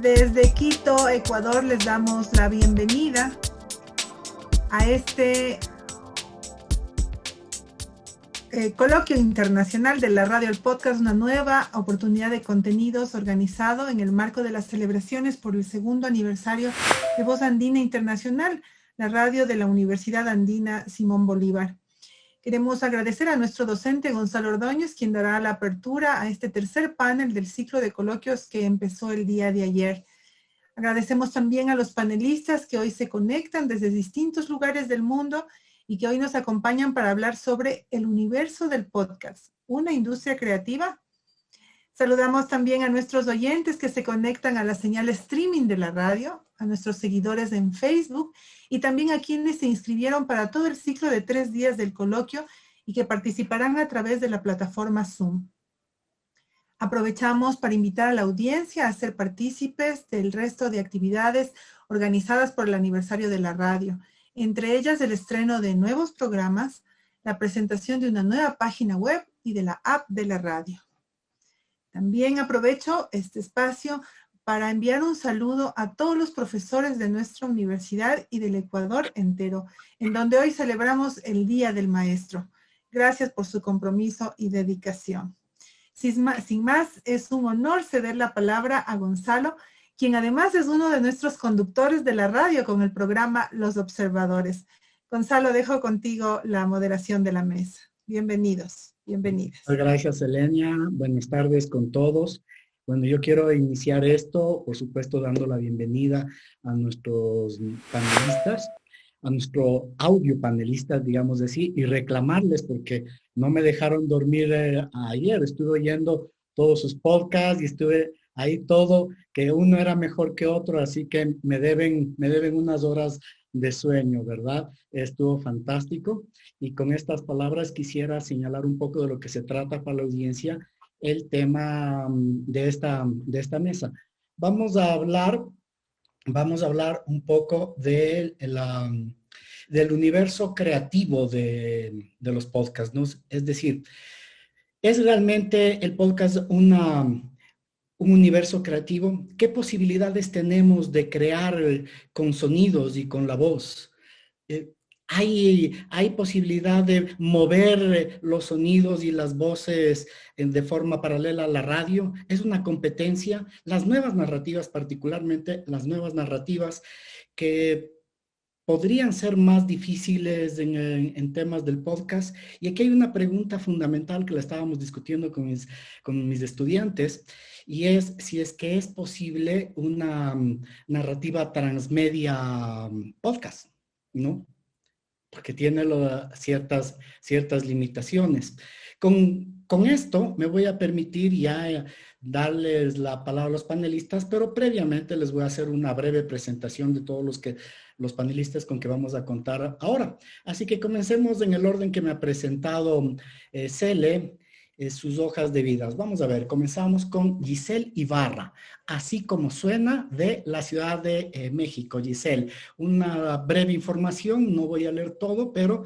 Desde Quito, Ecuador, les damos la bienvenida a este coloquio internacional de la radio, el podcast, una nueva oportunidad de contenidos organizado en el marco de las celebraciones por el segundo aniversario de Voz Andina Internacional, la radio de la Universidad Andina Simón Bolívar. Queremos agradecer a nuestro docente Gonzalo Ordóñez, quien dará la apertura a este tercer panel del ciclo de coloquios que empezó el día de ayer. Agradecemos también a los panelistas que hoy se conectan desde distintos lugares del mundo y que hoy nos acompañan para hablar sobre el universo del podcast, una industria creativa. Saludamos también a nuestros oyentes que se conectan a la señal streaming de la radio, a nuestros seguidores en Facebook y también a quienes se inscribieron para todo el ciclo de 3 días del coloquio y que participarán a través de la plataforma Zoom. Aprovechamos para invitar a la audiencia a ser partícipes del resto de actividades organizadas por el aniversario de la radio, entre ellas el estreno de nuevos programas, la presentación de una nueva página web y de la app de la radio. También aprovecho este espacio para enviar un saludo a todos los profesores de nuestra universidad y del Ecuador entero, en donde hoy celebramos el Día del Maestro. Gracias por su compromiso y dedicación. Sin más, es un honor ceder la palabra a Gonzalo, quien además es uno de nuestros conductores de la radio con el programa Los Observadores. Gonzalo, dejo contigo la moderación de la mesa. Bienvenidos, bienvenidas. Gracias, Elenia. Buenas tardes con todos. Bueno, yo quiero iniciar esto, por supuesto, dando la bienvenida a nuestros panelistas, a nuestro audio panelistas, digamos así, y reclamarles porque no me dejaron dormir ayer. Estuve oyendo todos sus podcasts y estuve ahí todo, que uno era mejor que otro, así que me deben unas horas de sueño, ¿verdad? Estuvo fantástico. Y con estas palabras quisiera señalar un poco de lo que se trata para la audiencia, el tema de esta mesa. Vamos a hablar un poco del universo creativo de los podcasts, ¿no? Es decir, ¿es realmente el podcast un universo creativo? ¿Qué posibilidades tenemos de crear con sonidos y con la voz? ¿Hay posibilidad de mover los sonidos y las voces de forma paralela a la radio? ¿Es una competencia? Las nuevas narrativas, particularmente las nuevas narrativas que podrían ser más difíciles en temas del podcast. Y aquí hay una pregunta fundamental que la estábamos discutiendo con mis estudiantes, y es si es que es posible una narrativa transmedia podcast, ¿no? Porque tiene ciertas limitaciones. Con esto me voy a permitir ya darles la palabra a los panelistas, pero previamente les voy a hacer una breve presentación de todos los panelistas con que vamos a contar ahora. Así que comencemos en el orden que me ha presentado Cele, sus hojas de vidas. Vamos a ver, comenzamos con Giselle Ibarra, así como suena, de la Ciudad de México. Giselle, una breve información, no voy a leer todo, pero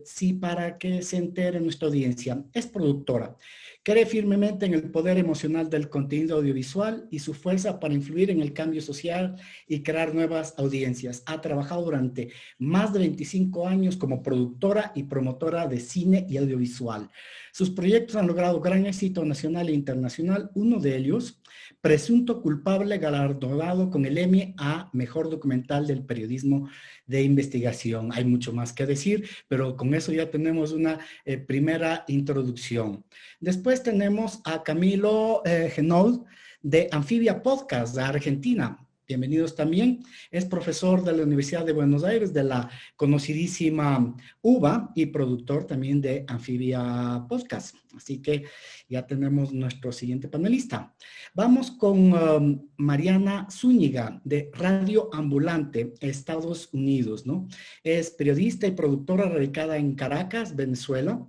sí para que se entere nuestra audiencia. Es productora. Cree firmemente en el poder emocional del contenido audiovisual y su fuerza para influir en el cambio social y crear nuevas audiencias. Ha trabajado durante más de 25 años como productora y promotora de cine y audiovisual. Sus proyectos han logrado gran éxito nacional e internacional. Uno de ellos, Presunto culpable, galardonado con el Emmy a Mejor Documental del Periodismo de Investigación. Hay mucho más que decir, pero con eso ya tenemos una primera introducción. Después tenemos a Camilo Genoud, de Amphibia Podcast, de Argentina. Bienvenidos también. Es profesor de la Universidad de Buenos Aires, de la conocidísima UBA, y productor también de Amphibia Podcast. Así que ya tenemos nuestro siguiente panelista. Vamos con Mariana Zúñiga, de Radio Ambulante, Estados Unidos, ¿no? Es periodista y productora radicada en Caracas, Venezuela.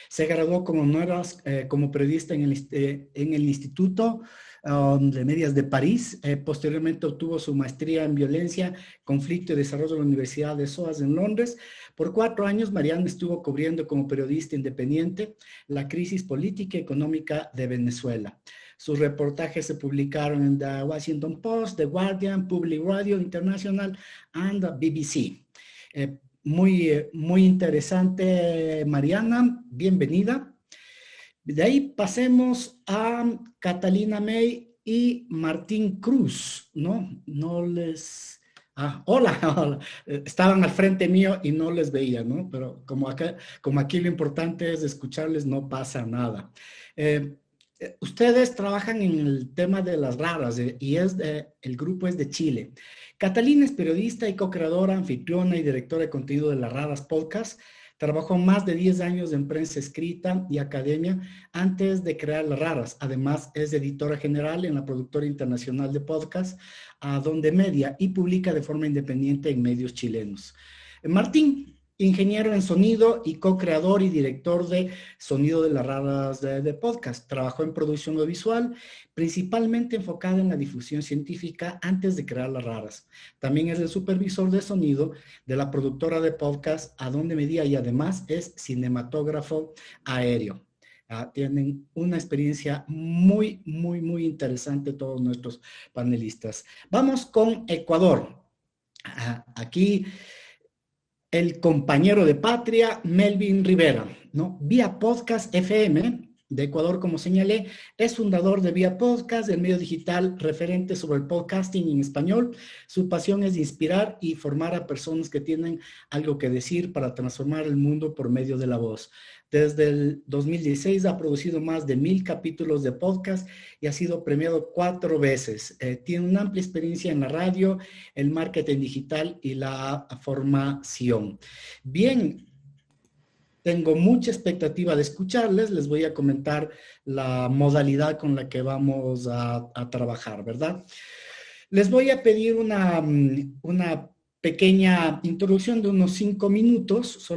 Se graduó con honores como periodista en el Instituto de Medias de París. Posteriormente obtuvo su maestría en Violencia, Conflicto y Desarrollo de la Universidad de SOAS en Londres. Por 4 años, Mariana estuvo cubriendo como periodista independiente la crisis política y económica de Venezuela. Sus reportajes se publicaron en The Washington Post, The Guardian, Public Radio International and the BBC. Muy interesante, Mariana. Bienvenida. De ahí pasemos a Catalina May y Martín Cruz, ¿no? Hola. Estaban al frente mío y no les veía, ¿no? Pero como aquí lo importante es escucharles, no pasa nada. Ustedes trabajan en el tema de las raras y el grupo es de Chile. Catalina es periodista y co-creadora, anfitriona y directora de contenido de las raras podcast. Trabajó más de 10 años en prensa escrita y academia antes de crear las raras. Además, es editora general en la productora internacional de podcast, Donde Media, y publica de forma independiente en medios chilenos. Martín, ingeniero en sonido y co-creador y director de sonido de las raras de podcast. Trabajó en producción audiovisual, principalmente enfocada en la difusión científica antes de crear las raras. También es el supervisor de sonido de la productora de podcast Donde Media y además es cinematógrafo aéreo. Tienen una experiencia muy interesante todos nuestros panelistas. Vamos con Ecuador. Aquí el compañero de patria, Melvin Rivera, ¿no? Vía Podcast FM de Ecuador, como señalé, es fundador de Vía Podcast, el medio digital referente sobre el podcasting en español. Su pasión es inspirar y formar a personas que tienen algo que decir para transformar el mundo por medio de la voz. Desde el 2016 ha producido más de 1000 capítulos de podcast y ha sido premiado 4 veces. Tiene una amplia experiencia en la radio, el marketing digital y la formación. Bien, tengo mucha expectativa de escucharles. Les voy a comentar la modalidad con la que vamos a trabajar, ¿verdad? Les voy a pedir una pequeña introducción de unos 5 minutos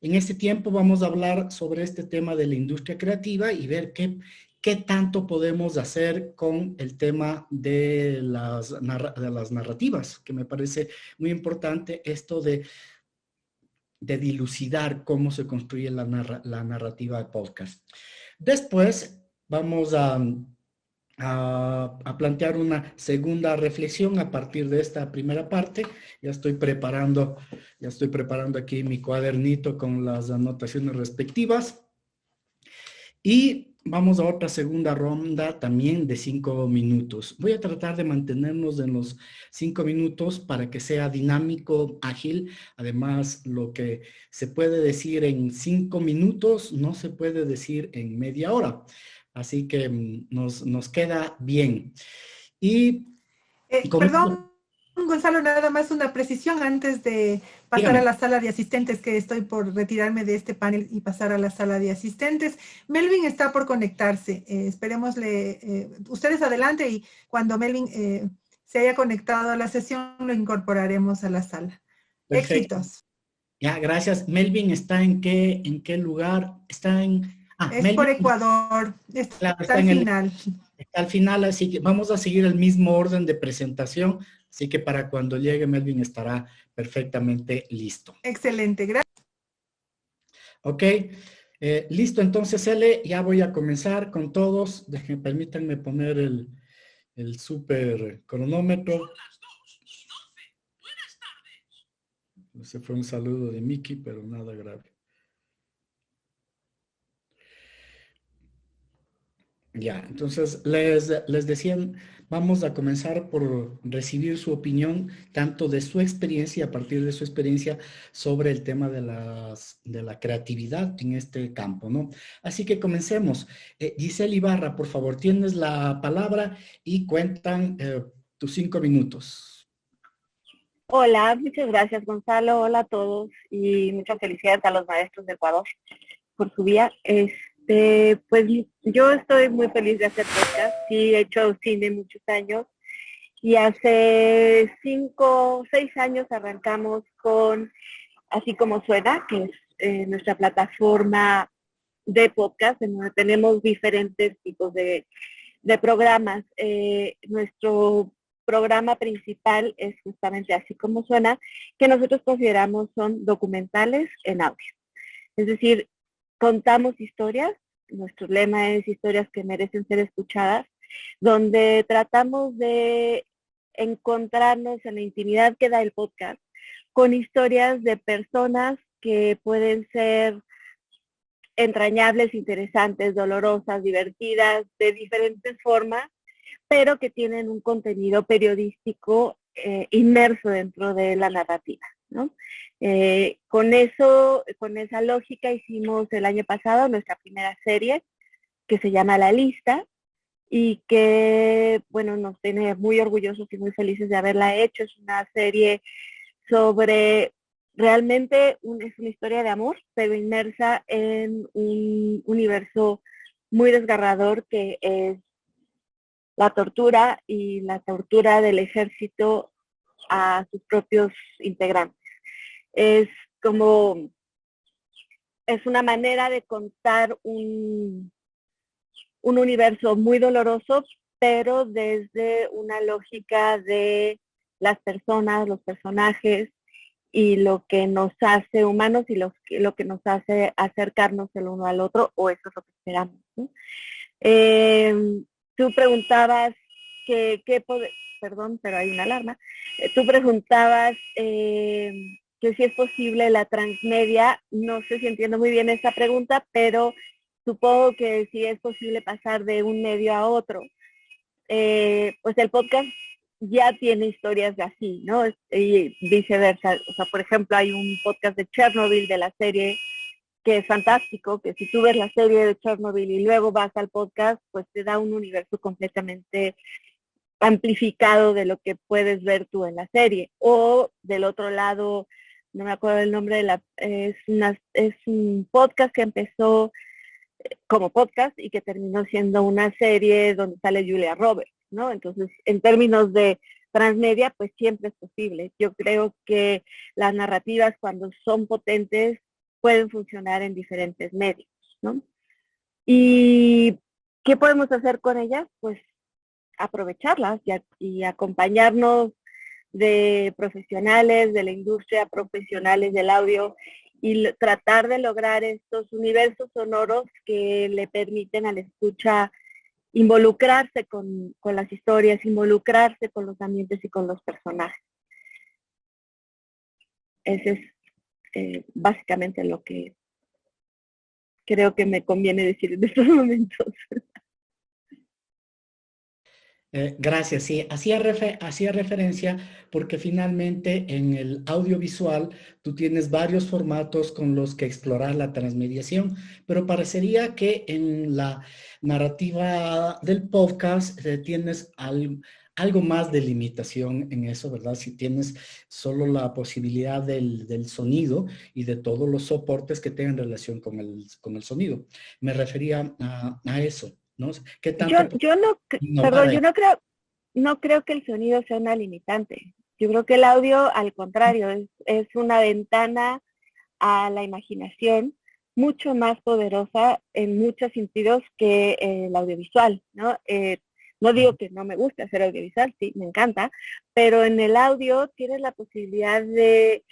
en este tiempo vamos a hablar sobre este tema de la industria creativa y ver qué tanto podemos hacer con el tema de las narrativas, que me parece muy importante esto de dilucidar cómo se construye la narrativa de podcast. Después vamos a plantear una segunda reflexión a partir de esta primera parte. Ya estoy preparando aquí mi cuadernito con las anotaciones respectivas. Y vamos a otra segunda ronda también de 5 minutos. Voy a tratar de mantenernos en los 5 minutos para que sea dinámico, ágil. Además, lo que se puede decir en 5 minutos no se puede decir en media hora. Así que nos queda bien. Perdón, Gonzalo, nada más una precisión antes de pasar a la sala de asistentes, que estoy por retirarme de este panel y pasar a la sala de asistentes. Melvin está por conectarse. Esperémosle, ustedes adelante y cuando Melvin se haya conectado a la sesión lo incorporaremos a la sala. Perfecto. Éxitos. Ya, gracias. Melvin, ¿está en qué lugar? Está en... es Melvin, por Ecuador, está al final. Está al final, así que vamos a seguir el mismo orden de presentación, así que para cuando llegue Melvin estará perfectamente listo. Excelente, gracias. Ok, listo, entonces ya voy a comenzar con todos. Permítanme poner el super cronómetro. Ese fue un saludo de Miki, pero nada grave. Ya, entonces les decía, vamos a comenzar por recibir su opinión, tanto de su experiencia, a partir de su experiencia, sobre el tema de la creatividad en este campo, ¿no? Así que comencemos. Giselle Ibarra, por favor, tienes la palabra y cuentan tus 5 minutos. Hola, muchas gracias, Gonzalo. Hola a todos y muchas felicidades a los maestros de Ecuador por su día. Pues yo estoy muy feliz de hacer podcast. Sí, he hecho cine muchos años y hace 5 o 6 años arrancamos con Así Como Suena, que es nuestra plataforma de podcast, en donde tenemos diferentes tipos de programas. Nuestro programa principal es justamente así como suena, que nosotros consideramos son documentales en audio. Es decir, contamos historias, nuestro lema es historias que merecen ser escuchadas, donde tratamos de encontrarnos en la intimidad que da el podcast con historias de personas que pueden ser entrañables, interesantes, dolorosas, divertidas, de diferentes formas, pero que tienen un contenido periodístico inmerso dentro de la narrativa, ¿no? Con esa lógica hicimos el año pasado nuestra primera serie que se llama La Lista y que, bueno, nos tiene muy orgullosos y muy felices de haberla hecho. Es una serie sobre realmente es una historia de amor, pero inmersa en un universo muy desgarrador que es la tortura y la tortura del ejército a sus propios integrantes. Es una manera de contar un universo muy doloroso, pero desde una lógica de las personas, los personajes y lo que nos hace humanos y lo que nos hace acercarnos el uno al otro, o eso es lo que esperamos, ¿no? Tú preguntabas perdón, pero hay una alarma. Tú preguntabas que si es posible la transmedia. No sé si entiendo muy bien esa pregunta, pero supongo que si es posible pasar de un medio a otro. Pues el podcast ya tiene historias de así, ¿no? Y viceversa. O sea, por ejemplo, hay un podcast de Chernobyl, de la serie, que es fantástico, que si tú ves la serie de Chernobyl y luego vas al podcast, pues te da un universo completamente amplificado de lo que puedes ver tú en la serie. O del otro lado, no me acuerdo el nombre es un podcast que empezó como podcast y que terminó siendo una serie donde sale Julia Roberts, ¿no? Entonces, en términos de transmedia, pues siempre es posible. Yo creo que las narrativas, cuando son potentes, pueden funcionar en diferentes medios, ¿no? ¿Y qué podemos hacer con ellas? Pues aprovecharlas y acompañarnos de profesionales de la industria, profesionales del audio, y tratar de lograr estos universos sonoros que le permiten al escucha involucrarse con las historias, involucrarse con los ambientes y con los personajes. Ese es básicamente lo que creo que me conviene decir en estos momentos. Gracias, sí, hacía referencia porque finalmente en el audiovisual tú tienes varios formatos con los que explorar la transmediación, pero parecería que en la narrativa del podcast tienes algo más de limitación en eso, ¿verdad? Si tienes solo la posibilidad del sonido y de todos los soportes que tengan relación con el sonido. Me refería a eso, ¿no? ¿Qué tanto Yo no creo que el sonido sea una limitante. Yo creo que el audio, al contrario, es una ventana a la imaginación mucho más poderosa en muchos sentidos que el audiovisual, ¿no? No digo que no me guste hacer audiovisual, sí, me encanta, pero en el audio tienes la posibilidad de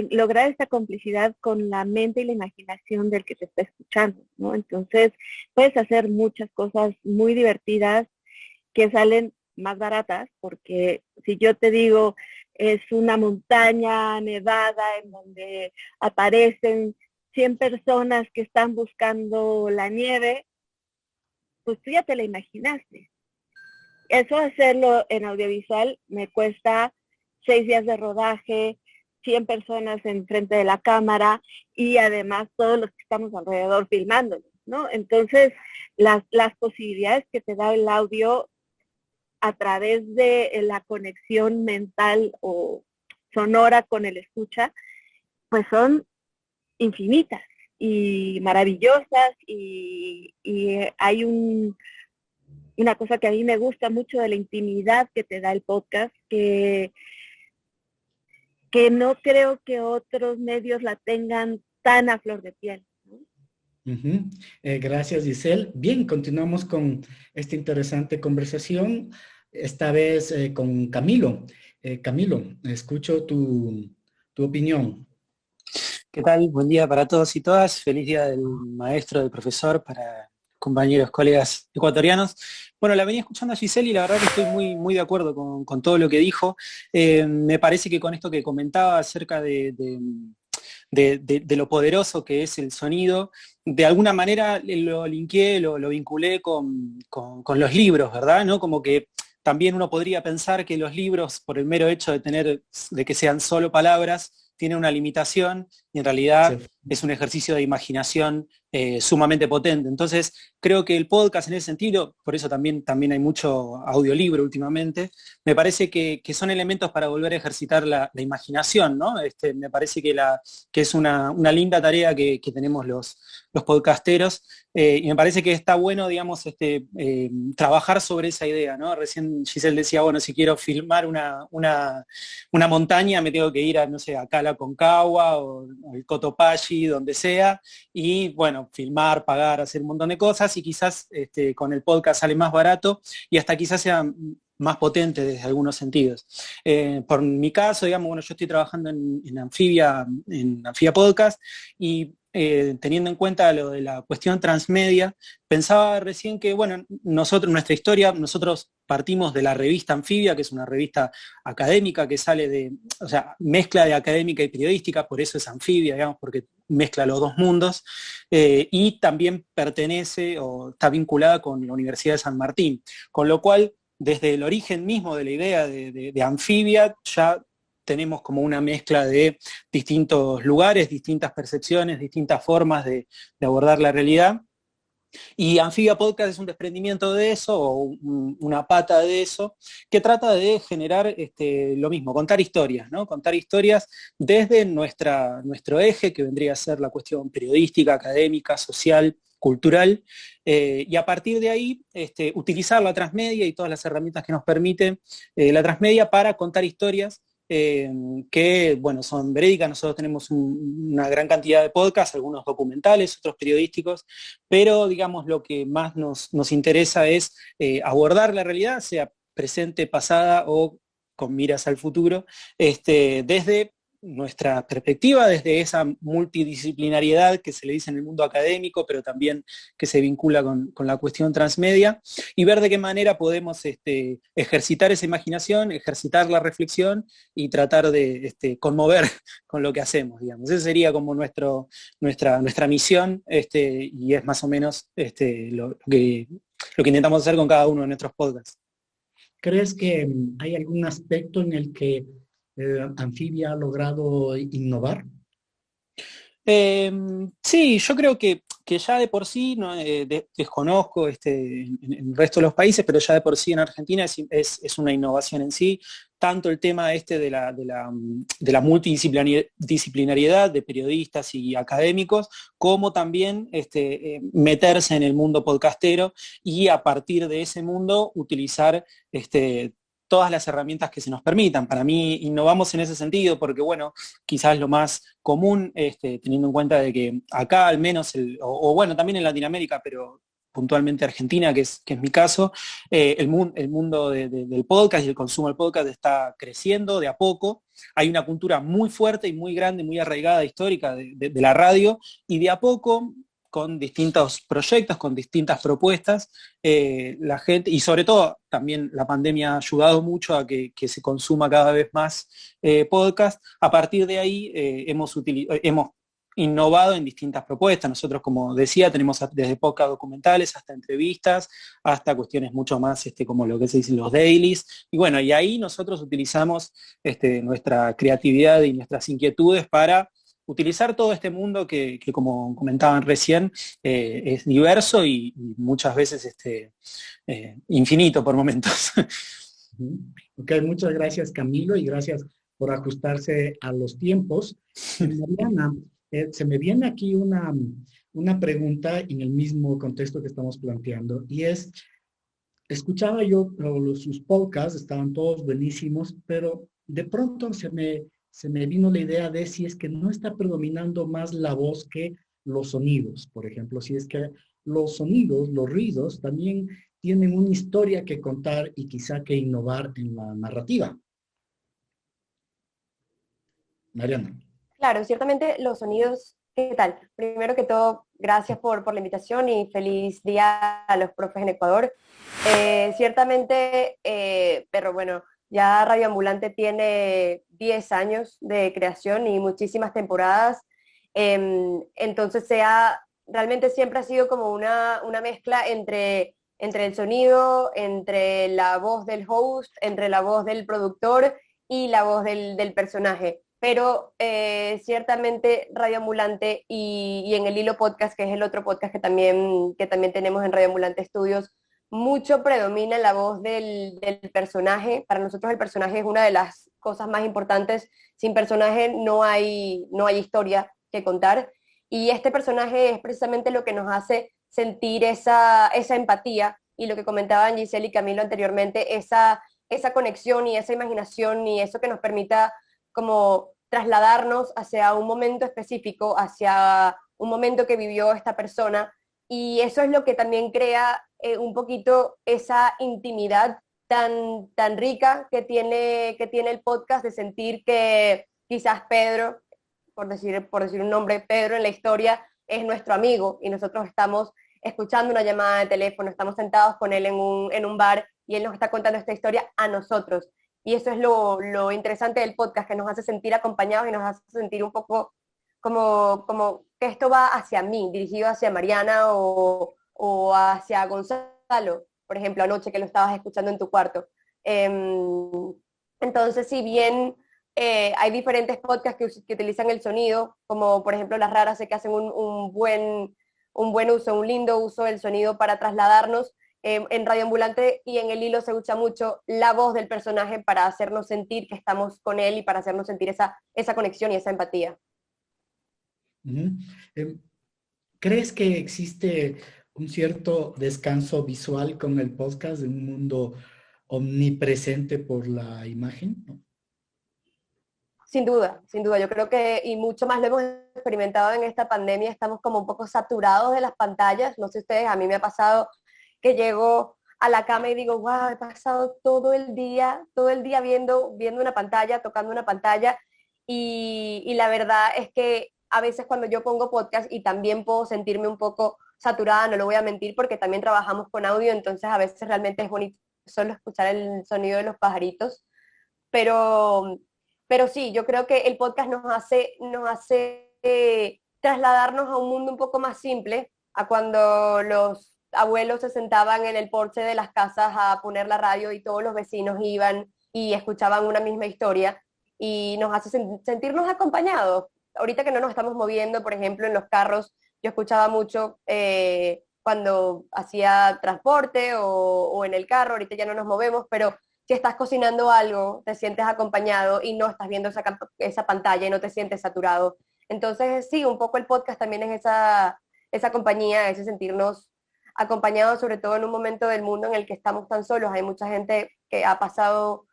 lograr esta complicidad con la mente y la imaginación del que te está escuchando, ¿no? Entonces, puedes hacer muchas cosas muy divertidas que salen más baratas, porque si yo te digo, es una montaña nevada en donde aparecen 100 personas que están buscando la nieve, pues tú ya te la imaginaste. Eso hacerlo en audiovisual me cuesta 6 días de rodaje, 100 personas enfrente de la cámara y además todos los que estamos alrededor filmándolo, ¿no? Entonces, las posibilidades que te da el audio a través de la conexión mental o sonora con el escucha, pues son infinitas y maravillosas, y hay una cosa que a mí me gusta mucho de la intimidad que te da el podcast, que no creo que otros medios la tengan tan a flor de piel, ¿no? Gracias, Giselle. Bien, continuamos con esta interesante conversación, esta vez con Camilo. Camilo, escucho tu opinión. ¿Qué tal? Buen día para todos y todas. Feliz día del maestro, del profesor, para compañeros, colegas ecuatorianos. Bueno, la venía escuchando a Giselle y la verdad que estoy muy de acuerdo con todo lo que dijo. Me parece que con esto que comentaba acerca de lo poderoso que es el sonido, de alguna manera lo linkeé, lo vinculé con los libros, ¿verdad? ¿No? Como que también uno podría pensar que los libros, por el mero hecho de que sean solo palabras, tienen una limitación y en realidad Sí. es un ejercicio de imaginación sumamente potente. Entonces, creo que el podcast en ese sentido, por eso también hay mucho audiolibro últimamente, me parece que son elementos para volver a ejercitar la imaginación, ¿no? Me parece que es una linda tarea que tenemos los podcasteros, y me parece que está bueno, digamos, trabajar sobre esa idea, ¿no? Recién Giselle decía, bueno, si quiero filmar una montaña, me tengo que ir a, no sé, a Cala Concagua o el Cotopaxi, donde sea, y bueno, filmar, pagar, hacer un montón de cosas, y quizás con el podcast sale más barato y hasta quizás sea más potente desde algunos sentidos. Por mi caso, digamos, bueno, yo estoy trabajando en Amphibia Podcast, y teniendo en cuenta lo de la cuestión transmedia, pensaba recién que, bueno, nuestra historia, nosotros partimos de la revista Amphibia, que es una revista académica que sale o sea, mezcla de académica y periodística, por eso es Amphibia, digamos, porque mezcla los dos mundos, y también pertenece o está vinculada con la Universidad de San Martín, con lo cual, desde el origen mismo de la idea de Amphibia, ya tenemos como una mezcla de distintos lugares, distintas percepciones, distintas formas de abordar la realidad. Y Amphibia Podcast es un desprendimiento de eso, o una pata de eso, que trata de generar lo mismo, contar historias, ¿no? Contar historias desde nuestro eje, que vendría a ser la cuestión periodística, académica, social, cultural, y a partir de ahí utilizar la transmedia y todas las herramientas que nos permite la transmedia para contar historias que, bueno, son verídicas. Nosotros tenemos una gran cantidad de podcasts, algunos documentales, otros periodísticos, pero digamos lo que más nos interesa es abordar la realidad, sea presente, pasada o con miras al futuro, desde nuestra perspectiva, desde esa multidisciplinariedad que se le dice en el mundo académico, pero también que se vincula con la cuestión transmedia, y ver de qué manera podemos ejercitar esa imaginación, ejercitar la reflexión y tratar de conmover con lo que hacemos, digamos. Esa sería como nuestra misión, y es más o menos lo que intentamos hacer con cada uno de nuestros podcasts. ¿Crees que hay algún aspecto en el que Amphibia ha logrado innovar? Sí, yo creo que ya de por sí, no, desconozco en el resto de los países, pero ya de por sí en Argentina es una innovación en sí, tanto el tema de la multidisciplinariedad de periodistas y académicos, como también meterse en el mundo podcastero y a partir de ese mundo utilizar todas las herramientas que se nos permitan. Para mí innovamos en ese sentido porque, bueno, quizás lo más común, teniendo en cuenta de que acá al menos, o bueno, también en Latinoamérica, pero puntualmente Argentina, que es mi caso, el mundo del podcast y el consumo del podcast está creciendo de a poco. Hay una cultura muy fuerte y muy grande, muy arraigada, histórica de la radio, y de a poco, con distintos proyectos, con distintas propuestas, la gente, y sobre todo también la pandemia ha ayudado mucho a que se consuma cada vez más podcast. A partir de ahí hemos innovado en distintas propuestas. Nosotros, como decía, tenemos desde podcast documentales hasta entrevistas, hasta cuestiones mucho más como lo que se dice los dailies. Y bueno, y ahí nosotros utilizamos nuestra creatividad y nuestras inquietudes para utilizar todo este mundo que como comentaban recién, es diverso y muchas veces infinito por momentos. Ok, muchas gracias, Camilo, y gracias por ajustarse a los tiempos. Mariana, se me viene aquí una pregunta en el mismo contexto que estamos planteando, y es, escuchaba yo sus podcasts, estaban todos buenísimos, pero de pronto se me se me vino la idea de si es que no está predominando más la voz que los sonidos. Por ejemplo, si es que los sonidos, los ruidos, también tienen una historia que contar y quizá que innovar en la narrativa. Mariana. Claro, ciertamente los sonidos, ¿qué tal? Primero que todo, gracias por la invitación y feliz día a los profes en Ecuador. Ciertamente, pero bueno, ya Radio Ambulante tiene 10 años de creación y muchísimas temporadas, entonces realmente siempre ha sido como una mezcla entre el sonido, entre la voz del host, entre la voz del productor y la voz del personaje. Pero ciertamente Radio Ambulante y en el Hilo Podcast, que es el otro podcast que también tenemos en Radio Ambulante Estudios, mucho predomina la voz del personaje. Para nosotros el personaje es una de las cosas más importantes. Sin personaje no hay historia que contar. Y este personaje es precisamente lo que nos hace sentir esa empatía y lo que comentaban Giselle y Camilo anteriormente, esa conexión y esa imaginación y eso que nos permita como trasladarnos hacia un momento específico, hacia un momento que vivió esta persona, y eso es lo que también crea un poquito esa intimidad tan rica que tiene el podcast, de sentir que quizás Pedro, por decir un nombre, Pedro en la historia es nuestro amigo y nosotros estamos escuchando una llamada de teléfono, estamos sentados con él en un bar y él nos está contando esta historia a nosotros. Y eso es lo interesante del podcast, que nos hace sentir acompañados y nos hace sentir un poco como que esto va hacia mí, dirigido hacia Mariana o hacia Gonzalo, por ejemplo, anoche que lo estabas escuchando en tu cuarto. Entonces, si bien hay diferentes podcasts que utilizan el sonido, como por ejemplo Las Raras, sé que hacen un buen uso, un lindo uso del sonido para trasladarnos. En Radio Ambulante y en el Hilo se usa mucho la voz del personaje para hacernos sentir que estamos con él y para hacernos sentir esa conexión y esa empatía. ¿Crees que existe un cierto descanso visual con el podcast en un mundo omnipresente por la imagen? Sin duda, yo creo que, y mucho más lo hemos experimentado en esta pandemia, estamos como un poco saturados de las pantallas. No sé ustedes, a mí me ha pasado que llego a la cama y digo, wow, he pasado todo el día viendo una pantalla, tocando una pantalla, y la verdad es que a veces cuando yo pongo podcast, y también puedo sentirme un poco saturada, no lo voy a mentir, porque también trabajamos con audio, entonces a veces realmente es bonito solo escuchar el sonido de los pajaritos, pero sí, yo creo que el podcast nos hace trasladarnos a un mundo un poco más simple, a cuando los abuelos se sentaban en el porche de las casas a poner la radio y todos los vecinos iban y escuchaban una misma historia, y nos hace sentirnos acompañados. Ahorita que no nos estamos moviendo, por ejemplo, en los carros, yo escuchaba mucho cuando hacía transporte o en el carro, ahorita ya no nos movemos, pero si estás cocinando algo, te sientes acompañado y no estás viendo esa pantalla y no te sientes saturado. Entonces, sí, un poco el podcast también es esa compañía, ese sentirnos acompañados, sobre todo en un momento del mundo en el que estamos tan solos. Hay mucha gente que ha pasado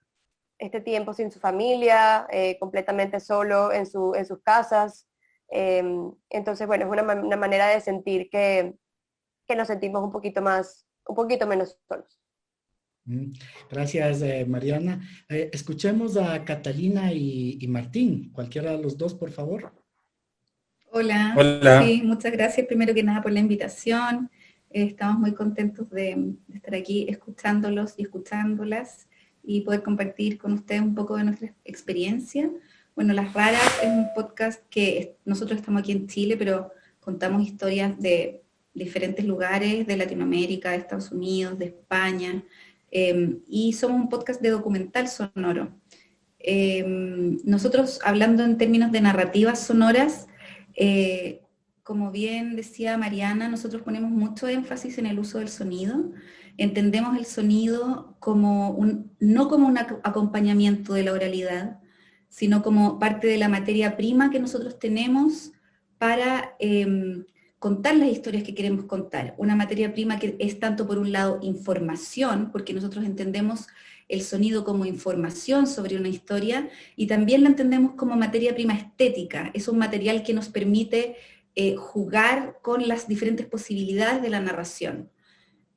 este tiempo sin su familia, completamente solo en sus casas. Entonces, bueno, es una manera de sentir que nos sentimos un poquito menos solos. Gracias, Mariana. Escuchemos a Catalina y Martín. Cualquiera de los dos, por favor. Hola. Sí, muchas gracias primero que nada por la invitación. Estamos muy contentos de estar aquí escuchándolos y escuchándolas y poder compartir con ustedes un poco de nuestra experiencia. Bueno, Las Raras es un podcast que nosotros estamos aquí en Chile, pero contamos historias de diferentes lugares de Latinoamérica, de Estados Unidos, de España, y somos un podcast de documental sonoro. Nosotros, hablando en términos de narrativas sonoras, como bien decía Mariana, nosotros ponemos mucho énfasis en el uso del sonido. Entendemos el sonido no como un acompañamiento de la oralidad, sino como parte de la materia prima que nosotros tenemos para contar las historias que queremos contar. Una materia prima que es tanto por un lado información, porque nosotros entendemos el sonido como información sobre una historia, y también la entendemos como materia prima estética. Es un material que nos permite jugar con las diferentes posibilidades de la narración.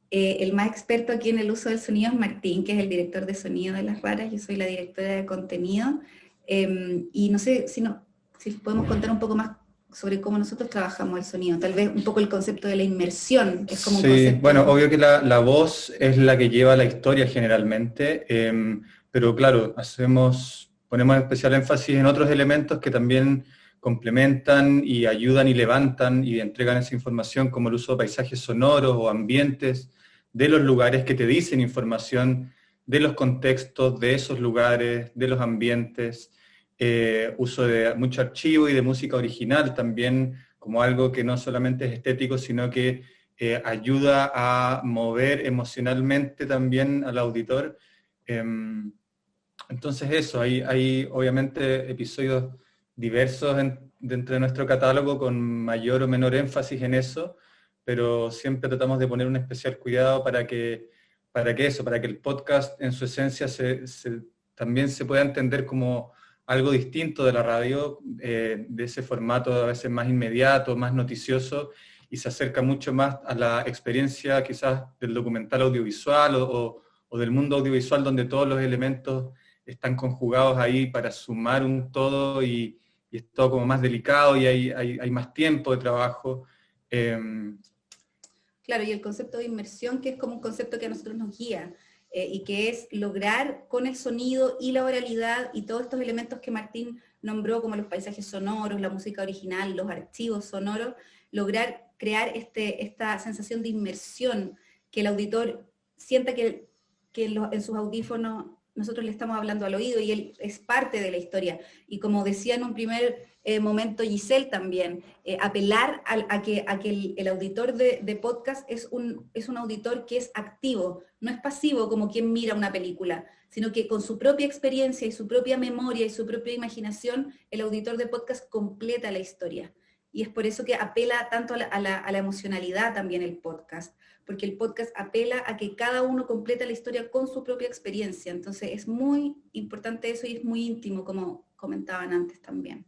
El más experto aquí en el uso del sonido es Martín, que es el director de sonido de Las Raras. Yo soy la directora de contenido, y no sé si podemos contar un poco más sobre cómo nosotros trabajamos el sonido. Tal vez un poco el concepto de la inmersión es como un concepto... Bueno, obvio que la voz es la que lleva la historia generalmente, pero claro, ponemos especial énfasis en otros elementos que también complementan y ayudan y levantan y entregan esa información, como el uso de paisajes sonoros o ambientes de los lugares que te dicen información de los contextos de esos lugares, de los ambientes, uso de mucho archivo y de música original también, como algo que no solamente es estético, sino que ayuda a mover emocionalmente también al auditor. Entonces eso, hay obviamente episodios diversos dentro de nuestro catálogo con mayor o menor énfasis en eso, pero siempre tratamos de poner un especial cuidado para que el podcast en su esencia también se pueda entender como algo distinto de la radio, de ese formato a veces más inmediato, más noticioso, y se acerca mucho más a la experiencia quizás del documental audiovisual o del mundo audiovisual, donde todos los elementos están conjugados ahí para sumar un todo, y es todo como más delicado y hay más tiempo de trabajo. Claro, y el concepto de inmersión, que es como un concepto que a nosotros nos guía, y que es lograr con el sonido y la oralidad y todos estos elementos que Martín nombró, como los paisajes sonoros, la música original, los archivos sonoros, lograr crear esta sensación de inmersión, que el auditor sienta que en sus audífonos nosotros le estamos hablando al oído y él es parte de la historia. Y como decía en un primer momento Giselle también, apelar a que el auditor de podcast es un auditor que es activo, no es pasivo como quien mira una película, sino que con su propia experiencia y su propia memoria y su propia imaginación, el auditor de podcast completa la historia. Y es por eso que apela tanto a la emocionalidad también el podcast, porque el podcast apela a que cada uno completa la historia con su propia experiencia. Entonces es muy importante eso y es muy íntimo, como comentaban antes también.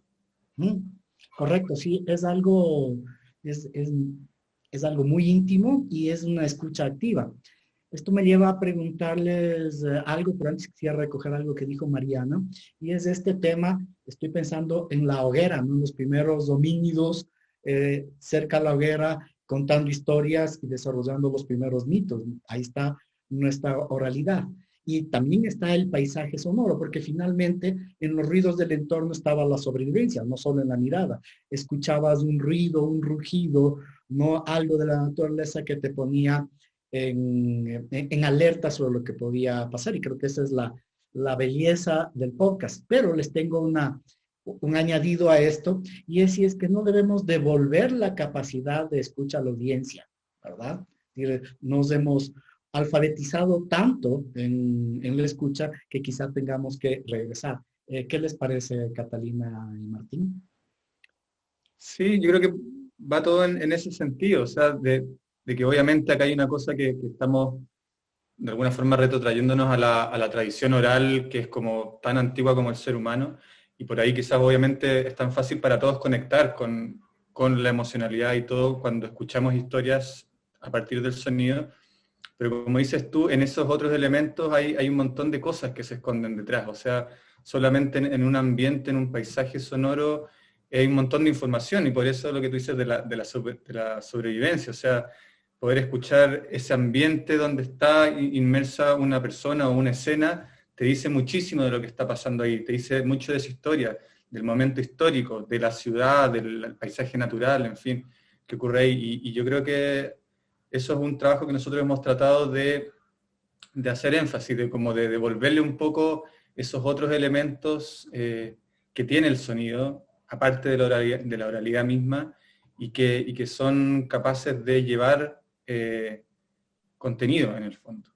Correcto, sí, es algo muy íntimo y es una escucha activa. Esto me lleva a preguntarles algo, pero antes quisiera recoger algo que dijo Mariana, y es este tema, estoy pensando en la hoguera, ¿no? Los primeros homínidos cerca a la hoguera, contando historias y desarrollando los primeros mitos. Ahí está nuestra oralidad. Y también está el paisaje sonoro, porque finalmente en los ruidos del entorno estaba la sobrevivencia, no solo en la mirada. Escuchabas un ruido, un rugido, no algo de la naturaleza que te ponía en alerta sobre lo que podía pasar. Y creo que esa es la belleza del podcast. Pero les tengo un añadido a esto, y es que no debemos devolver la capacidad de escucha a la audiencia, ¿verdad? Nos hemos alfabetizado tanto en la escucha que quizá tengamos que regresar. ¿Qué les parece, Catalina y Martín? Sí, yo creo que va todo en ese sentido, o sea, de que obviamente acá hay una cosa que estamos de alguna forma retrotrayéndonos a la tradición oral, que es como tan antigua como el ser humano, y por ahí quizás obviamente es tan fácil para todos conectar con la emocionalidad y todo cuando escuchamos historias a partir del sonido. Pero como dices tú, en esos otros elementos hay un montón de cosas que se esconden detrás. O sea, solamente en un ambiente, en un paisaje sonoro, hay un montón de información, y por eso lo que tú dices de la sobrevivencia. O sea, poder escuchar ese ambiente donde está inmersa una persona o una escena, te dice muchísimo de lo que está pasando ahí, te dice mucho de esa historia, del momento histórico, de la ciudad, del paisaje natural, en fin, que ocurre ahí. Y yo creo que eso es un trabajo que nosotros hemos tratado de hacer énfasis, de devolverle un poco esos otros elementos que tiene el sonido, aparte de la oralidad misma, y que son capaces de llevar contenido en el fondo.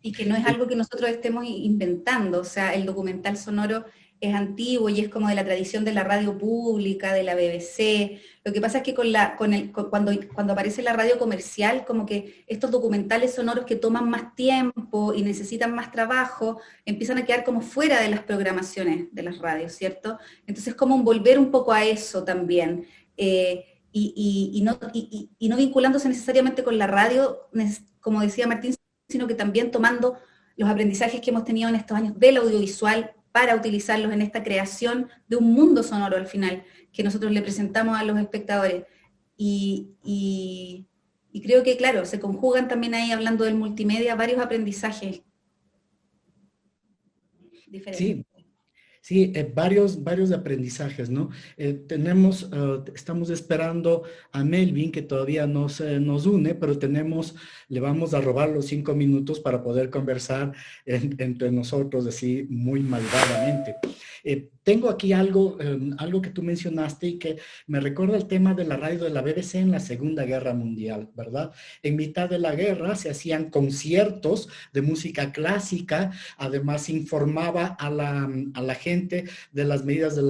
Y que no es algo que nosotros estemos inventando, o sea, el documental sonoro es antiguo y es como de la tradición de la radio pública, de la BBC. Lo que pasa es que cuando aparece la radio comercial, como que estos documentales sonoros que toman más tiempo y necesitan más trabajo, empiezan a quedar como fuera de las programaciones de las radios, ¿cierto? Entonces como volver un poco a eso también. Y no vinculándose necesariamente con la radio, como decía Martín, sino que también tomando los aprendizajes que hemos tenido en estos años del audiovisual para utilizarlos en esta creación de un mundo sonoro al final, que nosotros le presentamos a los espectadores. Y creo que, claro, se conjugan también ahí, hablando del multimedia, varios aprendizajes diferentes. Sí. Sí, varios aprendizajes, ¿no? Estamos esperando a Melvin, que todavía no se nos une, pero le vamos a robar los 5 minutos para poder conversar entre nosotros, así muy malvadamente. Tengo aquí algo que tú mencionaste y que me recuerda el tema de la radio de la BBC en la Segunda Guerra Mundial, ¿verdad? En mitad de la guerra se hacían conciertos de música clásica, además informaba a la gente de las medidas de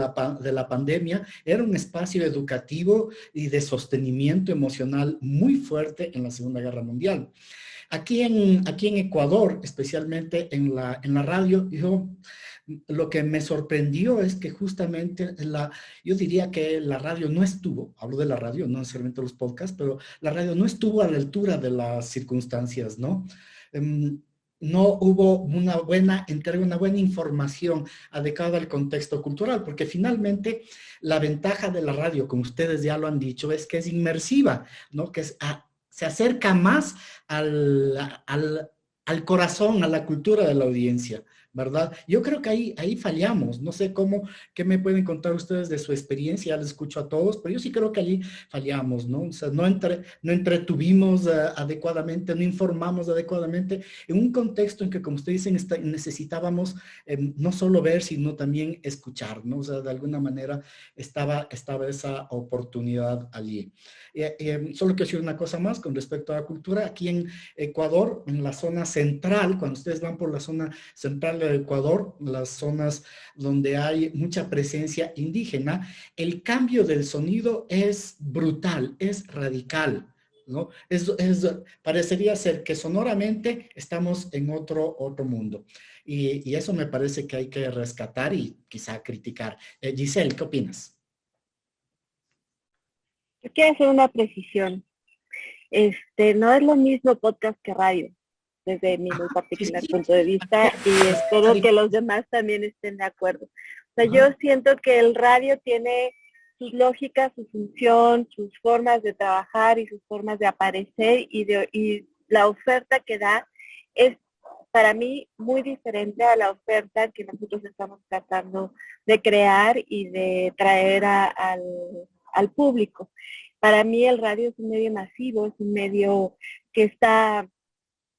la pandemia. Era un espacio educativo y de sostenimiento emocional muy fuerte en la Segunda Guerra Mundial. Aquí en Ecuador, especialmente en la radio, lo que me sorprendió es que justamente yo diría que la radio no estuvo, hablo de la radio, no necesariamente los podcasts, pero la radio no estuvo a la altura de las circunstancias, ¿no? No hubo una buena entrega, una buena información adecuada al contexto cultural, porque finalmente la ventaja de la radio, como ustedes ya lo han dicho, es que es inmersiva, ¿no? Que se acerca más al corazón, a la cultura de la audiencia, ¿verdad? Yo creo que ahí fallamos. No sé qué me pueden contar ustedes de su experiencia, ya les escucho a todos, pero yo sí creo que allí fallamos, ¿no? O sea, no entretuvimos adecuadamente, no informamos adecuadamente, en un contexto en que, como ustedes dicen, necesitábamos no solo ver, sino también escuchar, ¿no? O sea, de alguna manera estaba esa oportunidad allí. Solo quiero decir una cosa más con respecto a la cultura. Aquí en Ecuador, en la zona central, cuando ustedes van por la zona central de Ecuador, las zonas donde hay mucha presencia indígena, el cambio del sonido es brutal, es radical, ¿no? Parecería ser que sonoramente estamos en otro mundo. Y eso me parece que hay que rescatar y quizá criticar. Giselle, ¿qué opinas? Yo quiero hacer una precisión. No es lo mismo podcast que radio, desde mi muy particular punto de vista, y espero que los demás también estén de acuerdo. O sea, yo siento que el radio tiene sus lógicas, su función, sus formas de trabajar y sus formas de aparecer, y la oferta que da es, para mí, muy diferente a la oferta que nosotros estamos tratando de crear y de traer al público. Para mí el radio es un medio masivo, es un medio que está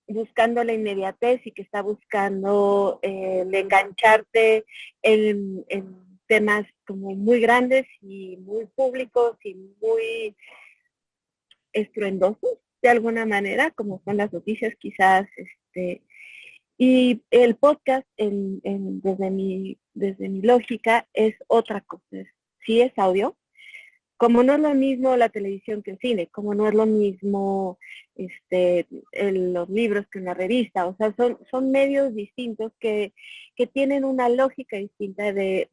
buscando la inmediatez y que está buscando engancharte en temas como muy grandes y muy públicos y muy estruendosos de alguna manera, como son las noticias quizás. Y el podcast, desde mi lógica, es otra cosa. Sí es audio, como no es lo mismo la televisión que el cine, como no es lo mismo los libros que una revista. O sea, son medios distintos que tienen una lógica distinta de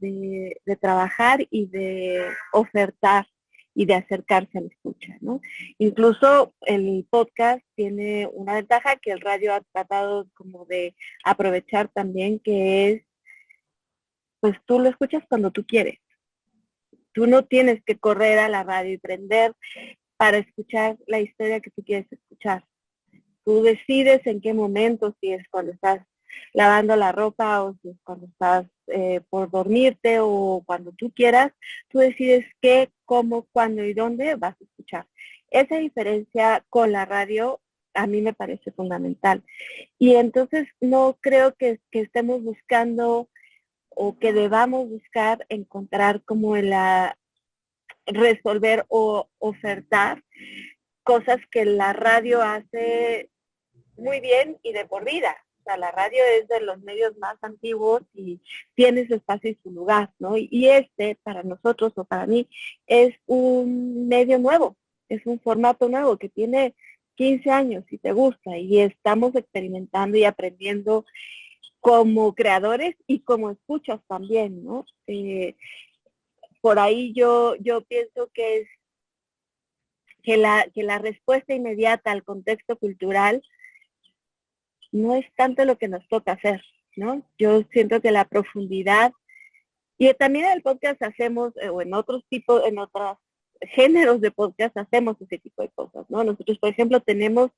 trabajar y de ofertar y de acercarse a la escucha, ¿no? Incluso el podcast tiene una ventaja que el radio ha tratado como de aprovechar también, que es, pues tú lo escuchas cuando tú quieres. Tú no tienes que correr a la radio y prender para escuchar la historia que tú quieres escuchar. Tú decides en qué momento, si es cuando estás lavando la ropa o si es cuando estás por dormirte o cuando tú quieras, tú decides qué, cómo, cuándo y dónde vas a escuchar. Esa diferencia con la radio a mí me parece fundamental. Y entonces no creo que estemos buscando o que debamos buscar encontrar como resolver o ofertar cosas que la radio hace muy bien y de por vida. O sea, la radio es de los medios más antiguos y tiene su espacio y su lugar, ¿no? Y este, para nosotros o para mí, es un medio nuevo, es un formato nuevo que tiene 15 años, si te gusta, y estamos experimentando y aprendiendo como creadores y como escuchas también, ¿no? Por ahí yo pienso que es que la respuesta inmediata al contexto cultural no es tanto lo que nos toca hacer, ¿no? Yo siento que la profundidad, y también en el podcast hacemos, o en otros géneros de podcast hacemos ese tipo de cosas, ¿no? Nosotros, por ejemplo, tenemos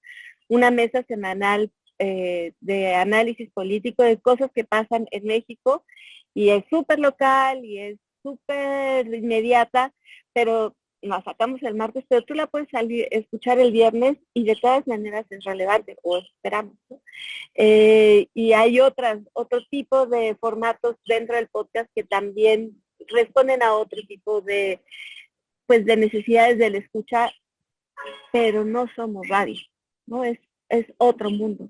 una mesa semanal de análisis político de cosas que pasan en México, y es súper local y es súper inmediata, pero la sacamos el martes, pero tú la puedes escuchar el viernes y de todas maneras es relevante, o esperamos, ¿no? Y hay otro tipo de formatos dentro del podcast que también responden a otro tipo de necesidades del escuchar, pero no somos radio, ¿no? Es otro mundo.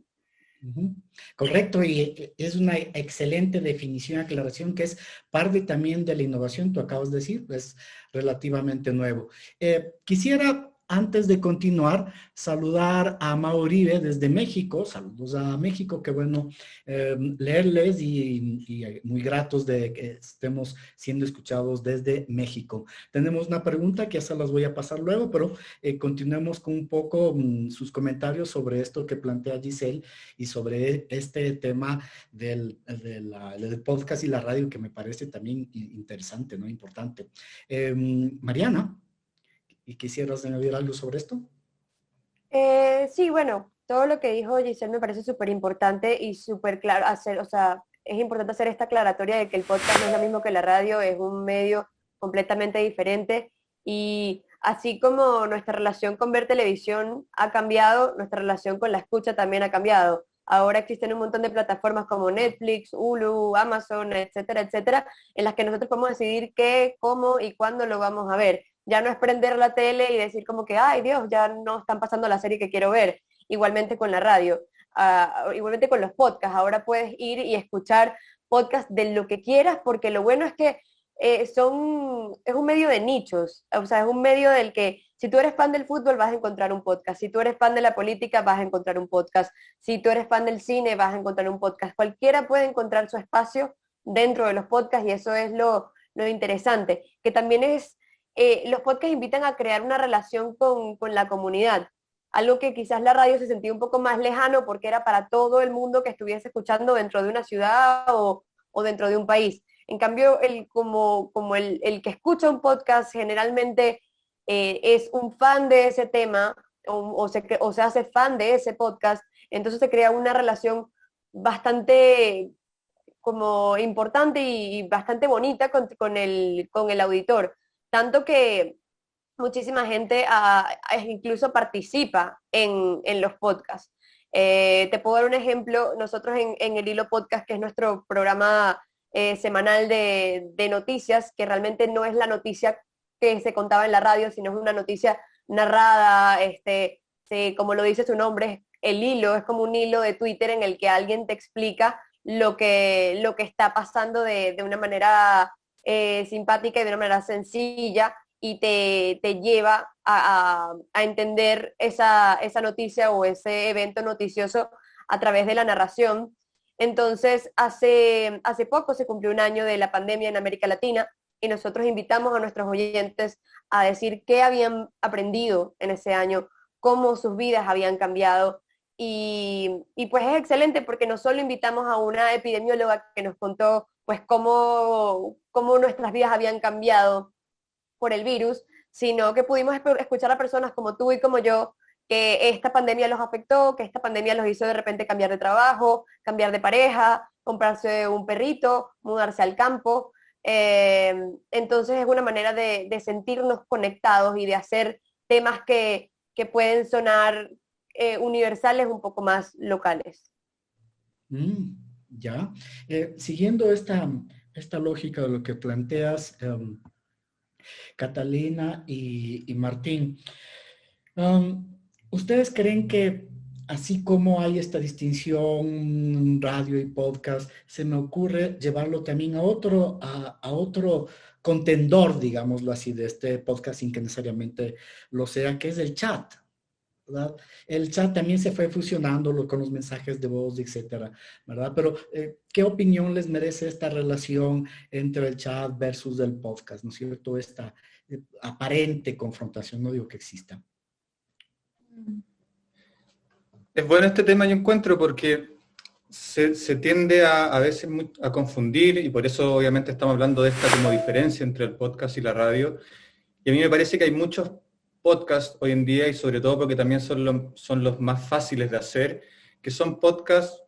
Correcto, y es una excelente definición, aclaración, que es parte también de la innovación, tú acabas de decir, es relativamente nuevo. Quisiera, antes de continuar, saludar a Mauribe desde México. Saludos a México, qué bueno leerles y muy gratos de que estemos siendo escuchados desde México. Tenemos una pregunta que ya se las voy a pasar luego, pero continuemos con un poco sus comentarios sobre esto que plantea Giselle y sobre este tema del podcast y la radio, que me parece también interesante, ¿no? Importante. Mariana, ¿y quisieras añadir algo sobre esto? Sí, bueno, todo lo que dijo Giselle me parece súper importante y súper claro es importante hacer esta aclaratoria de que el podcast no es lo mismo que la radio, es un medio completamente diferente, y así como nuestra relación con ver televisión ha cambiado, nuestra relación con la escucha también ha cambiado. Ahora existen un montón de plataformas como Netflix, Hulu, Amazon, etcétera, etcétera, en las que nosotros podemos decidir qué, cómo y cuándo lo vamos a ver. Ya no es prender la tele y decir como que, ay Dios, ya no están pasando la serie que quiero ver. Igualmente con la radio, igualmente con los podcasts. Ahora puedes ir y escuchar podcasts de lo que quieras, porque lo bueno es que es un medio de nichos. O sea, es un medio del que si tú eres fan del fútbol vas a encontrar un podcast, si tú eres fan de la política vas a encontrar un podcast, si tú eres fan del cine vas a encontrar un podcast. Cualquiera puede encontrar su espacio dentro de los podcasts, y eso es lo interesante, que también es los podcasts invitan a crear una relación con la comunidad, algo que quizás la radio se sentía un poco más lejano porque era para todo el mundo que estuviese escuchando dentro de una ciudad o dentro de un país. En cambio, como el que escucha un podcast generalmente es un fan de ese tema o se hace fan de ese podcast, entonces se crea una relación bastante como importante y bastante bonita con el auditor. Tanto que muchísima gente incluso participa en los podcasts. Te puedo dar un ejemplo. Nosotros en el Hilo Podcast, que es nuestro programa semanal de noticias, que realmente no es la noticia que se contaba en la radio, sino es una noticia narrada, como lo dice su nombre, el hilo, es como un hilo de Twitter en el que alguien te explica lo que está pasando de una manera simpática y de una manera sencilla, y te lleva a entender esa noticia o ese evento noticioso a través de la narración. Entonces, hace poco se cumplió un año de la pandemia en América Latina, y nosotros invitamos a nuestros oyentes a decir qué habían aprendido en ese año, cómo sus vidas habían cambiado. Y pues es excelente porque no solo invitamos a una epidemióloga que nos contó pues cómo nuestras vidas habían cambiado por el virus, sino que pudimos escuchar a personas como tú y como yo, que esta pandemia los afectó, que esta pandemia los hizo de repente cambiar de trabajo, cambiar de pareja, comprarse un perrito, mudarse al campo. Entonces es una manera de sentirnos conectados y de hacer temas que pueden sonar universales, un poco más locales. Ya. Siguiendo esta lógica de lo que planteas, Catalina y Martín, ¿ustedes creen que así como hay esta distinción radio y podcast, se me ocurre llevarlo también a otro contendor, digámoslo así, de este podcast sin que necesariamente lo sea, que es el chat, ¿verdad? El chat también se fue fusionando con los mensajes de voz, etcétera, ¿verdad? Pero, ¿qué opinión les merece esta relación entre el chat versus el podcast? ¿No es cierto? Esta aparente confrontación, no digo que exista. Es bueno este tema, yo encuentro, porque se tiende a veces a confundir, y por eso obviamente estamos hablando de esta como diferencia entre el podcast y la radio. Y a mí me parece que hay muchos podcasts hoy en día, y sobre todo porque también son los más fáciles de hacer, que son podcasts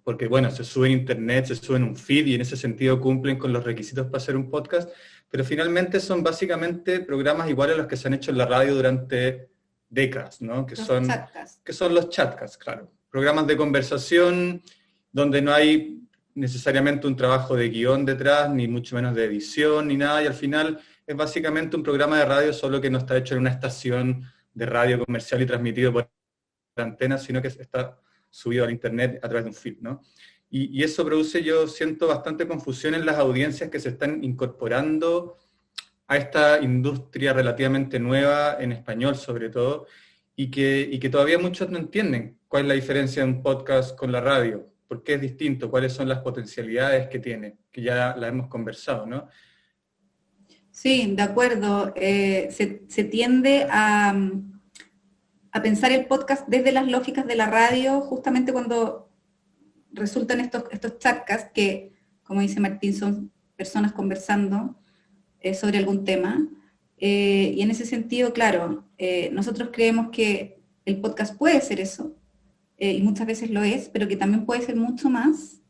porque, bueno, se suben a internet, se suben un feed, y en ese sentido cumplen con los requisitos para hacer un podcast, pero finalmente son básicamente programas iguales a los que se han hecho en la radio durante décadas, ¿no? Que son los chatcasts, claro. Programas de conversación donde no hay necesariamente un trabajo de guión detrás, ni mucho menos de edición, ni nada, y al final es básicamente un programa de radio, solo que no está hecho en una estación de radio comercial y transmitido por antena, sino que está subido al internet a través de un feed, ¿no? Y eso produce, yo siento, bastante confusión en las audiencias que se están incorporando a esta industria relativamente nueva, en español sobre todo, y que todavía muchos no entienden cuál es la diferencia de un podcast con la radio, por qué es distinto, cuáles son las potencialidades que tiene, que ya la hemos conversado, ¿no? Sí, de acuerdo. Se tiende a pensar el podcast desde las lógicas de la radio, justamente cuando resultan estos chatcasts que, como dice Martín, son personas conversando sobre algún tema. Y en ese sentido, claro, nosotros creemos que el podcast puede ser eso, y muchas veces lo es, pero que también puede ser mucho más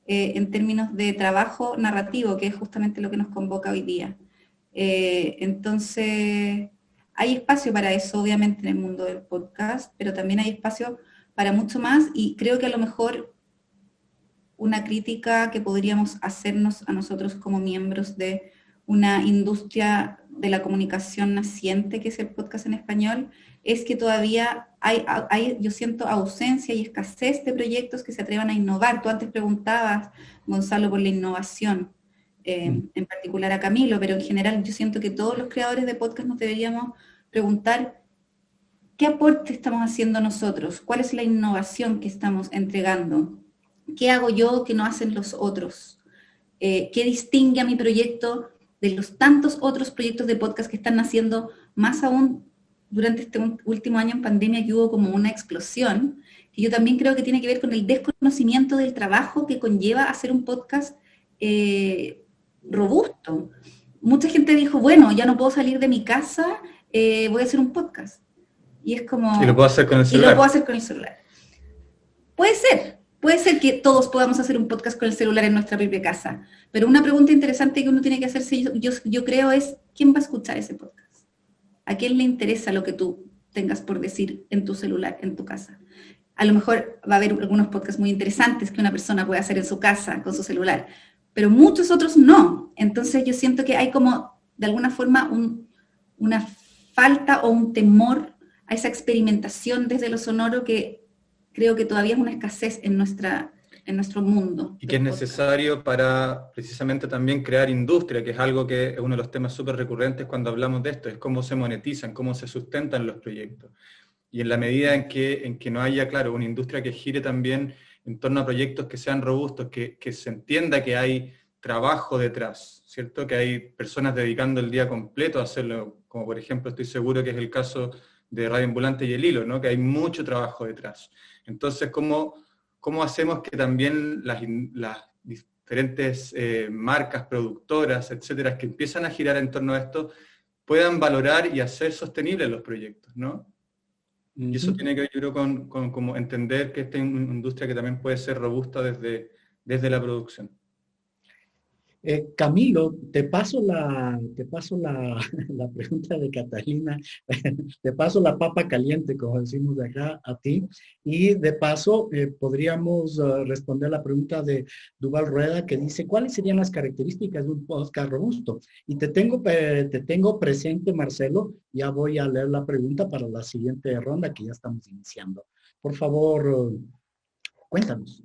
en términos de trabajo narrativo, que es justamente lo que nos convoca hoy día. Entonces, hay espacio para eso, obviamente, en el mundo del podcast, pero también hay espacio para mucho más, y creo que a lo mejor una crítica que podríamos hacernos a nosotros como miembros de una industria de la comunicación naciente, que es el podcast en español, es que todavía hay, yo siento, ausencia y escasez de proyectos que se atrevan a innovar. Tú antes preguntabas, Gonzalo, por la innovación, en particular a Camilo, pero en general yo siento que todos los creadores de podcast nos deberíamos preguntar qué aporte estamos haciendo nosotros, cuál es la innovación que estamos entregando, qué hago yo que no hacen los otros, qué distingue a mi proyecto de los tantos otros proyectos de podcast que están naciendo, más aún durante este último año en pandemia, que hubo como una explosión, que yo también creo que tiene que ver con el desconocimiento del trabajo que conlleva hacer un podcast robusto. Mucha gente dijo, bueno, ya no puedo salir de mi casa, voy a hacer un podcast. Y es como... Y lo puedo hacer con el celular. Y lo puedo hacer con el celular. Puede ser que todos podamos hacer un podcast con el celular en nuestra propia casa, pero una pregunta interesante que uno tiene que hacerse, yo creo, es ¿quién va a escuchar ese podcast? ¿A quién le interesa lo que tú tengas por decir en tu celular, en tu casa? A lo mejor va a haber algunos podcasts muy interesantes que una persona puede hacer en su casa, con su celular, pero muchos otros no. Entonces yo siento que hay como, de alguna forma, una falta o un temor a esa experimentación desde lo sonoro que creo que todavía es una escasez en nuestro mundo. Y que es necesario para precisamente también crear industria, que es algo que es uno de los temas súper recurrentes cuando hablamos de esto, es cómo se monetizan, cómo se sustentan los proyectos. Y en la medida en que no haya, claro, una industria que gire también en torno a proyectos que sean robustos, que se entienda que hay trabajo detrás, ¿cierto? Que hay personas dedicando el día completo a hacerlo, como por ejemplo estoy seguro que es el caso de Radio Ambulante y El Hilo, ¿no? Que hay mucho trabajo detrás. Entonces, ¿cómo hacemos que también las diferentes marcas, productoras, etcétera, que empiezan a girar en torno a esto, puedan valorar y hacer sostenibles los proyectos, ¿no? Y eso tiene que ver, yo creo, con como entender que esta es una industria que también puede ser robusta desde la producción. Camilo, te paso la la pregunta de Catalina, te paso la papa caliente, como decimos de acá, a ti, y de paso podríamos responder la pregunta de Duval Rueda, que dice, ¿cuáles serían las características de un podcast robusto? Y te tengo presente, Marcelo, ya voy a leer la pregunta para la siguiente ronda, que ya estamos iniciando. Por favor, cuéntanos.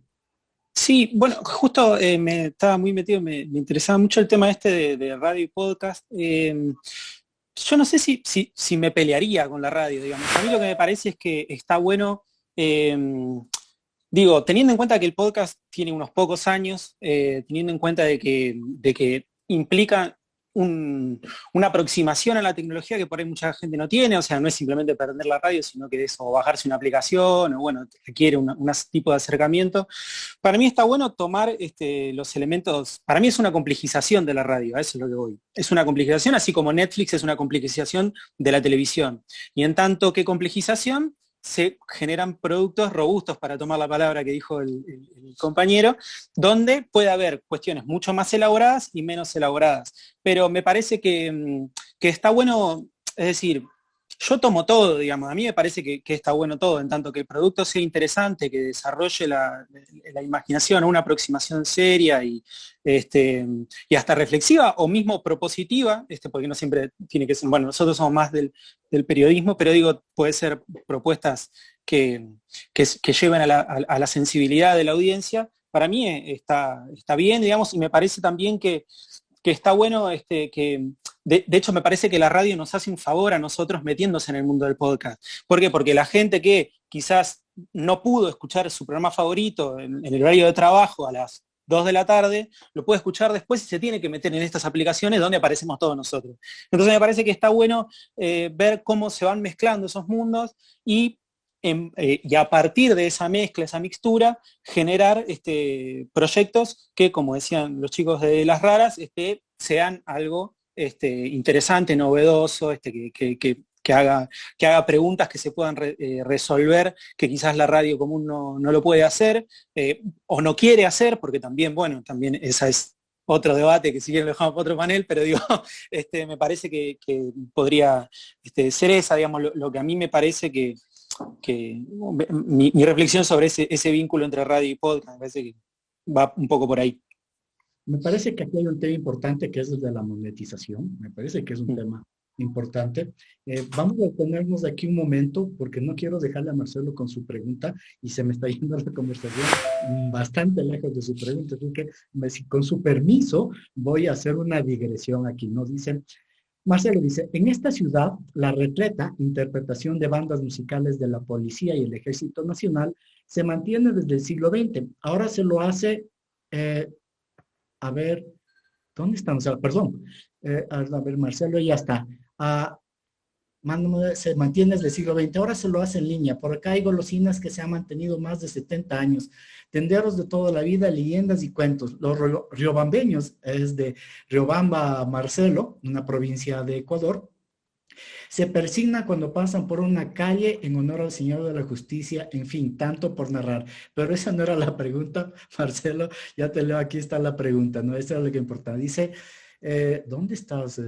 Sí, bueno, justo me estaba muy metido, me interesaba mucho el tema este de radio y podcast. Yo no sé si me pelearía con la radio, digamos. A mí lo que me parece es que está bueno, digo, teniendo en cuenta que el podcast tiene unos pocos años, teniendo en cuenta de que implica una aproximación a la tecnología que por ahí mucha gente no tiene, o sea, no es simplemente prender la radio, sino que es o bajarse una aplicación, o bueno, requiere un tipo de acercamiento. Para mí está bueno tomar los elementos, para mí es una complejización de la radio, a eso es lo que voy. Es una complejización, así como Netflix es una complejización de la televisión. Y en tanto que complejización, se generan productos robustos, para tomar la palabra que dijo el compañero, donde puede haber cuestiones mucho más elaboradas y menos elaboradas. Pero me parece que está bueno, es decir, yo tomo todo, digamos, a mí me parece que está bueno todo, en tanto que el producto sea interesante, que desarrolle la imaginación, una aproximación seria y hasta reflexiva o mismo propositiva, porque no siempre tiene que ser, bueno, nosotros somos más del periodismo, pero digo, puede ser propuestas que lleven a la sensibilidad de la audiencia. Para mí está bien, digamos, y me parece también que está bueno, que de hecho me parece que la radio nos hace un favor a nosotros metiéndose en el mundo del podcast. ¿Por qué? Porque la gente que quizás no pudo escuchar su programa favorito en el horario de trabajo a las 2 de la tarde, lo puede escuchar después y se tiene que meter en estas aplicaciones donde aparecemos todos nosotros. Entonces me parece que está bueno ver cómo se van mezclando esos mundos y a partir de esa mezcla, esa mixtura, generar proyectos que, como decían los chicos de Las Raras, sean algo interesante, novedoso, que haga preguntas que se puedan resolver, que quizás la radio común no lo puede hacer, o no quiere hacer, porque también, bueno, también esa es otro debate que si quieren lo dejamos para otro panel, pero digo, me parece que podría ser esa, digamos, lo que a mí me parece que mi reflexión sobre ese vínculo entre radio y podcast, me parece que va un poco por ahí. Me parece que aquí hay un tema importante que es el de la monetización. Me parece que es un tema importante. Vamos a detenernos aquí un momento porque no quiero dejarle a Marcelo con su pregunta y se me está yendo la conversación bastante lejos de su pregunta. Así que con su permiso voy a hacer una digresión aquí. Nos dicen, Marcelo dice, en esta ciudad, la repleta interpretación de bandas musicales de la Policía y el Ejército Nacional se mantiene desde el siglo XX. Ahora se lo hace, a ver, ¿dónde están? O sea, perdón, a ver, Marcelo ya está. Se mantiene desde el siglo XX, ahora se lo hace en línea. Por acá hay golosinas que se han mantenido más de 70 años. Tenderos de toda la vida, leyendas y cuentos. Los riobambeños, es de Riobamba, Marcelo, una provincia de Ecuador, se persigna cuando pasan por una calle en honor al Señor de la Justicia, en fin, tanto por narrar. Pero esa no era la pregunta, Marcelo, ya te leo, aquí está la pregunta, ¿no? Esa es lo que importa. Dice, ¿dónde estás?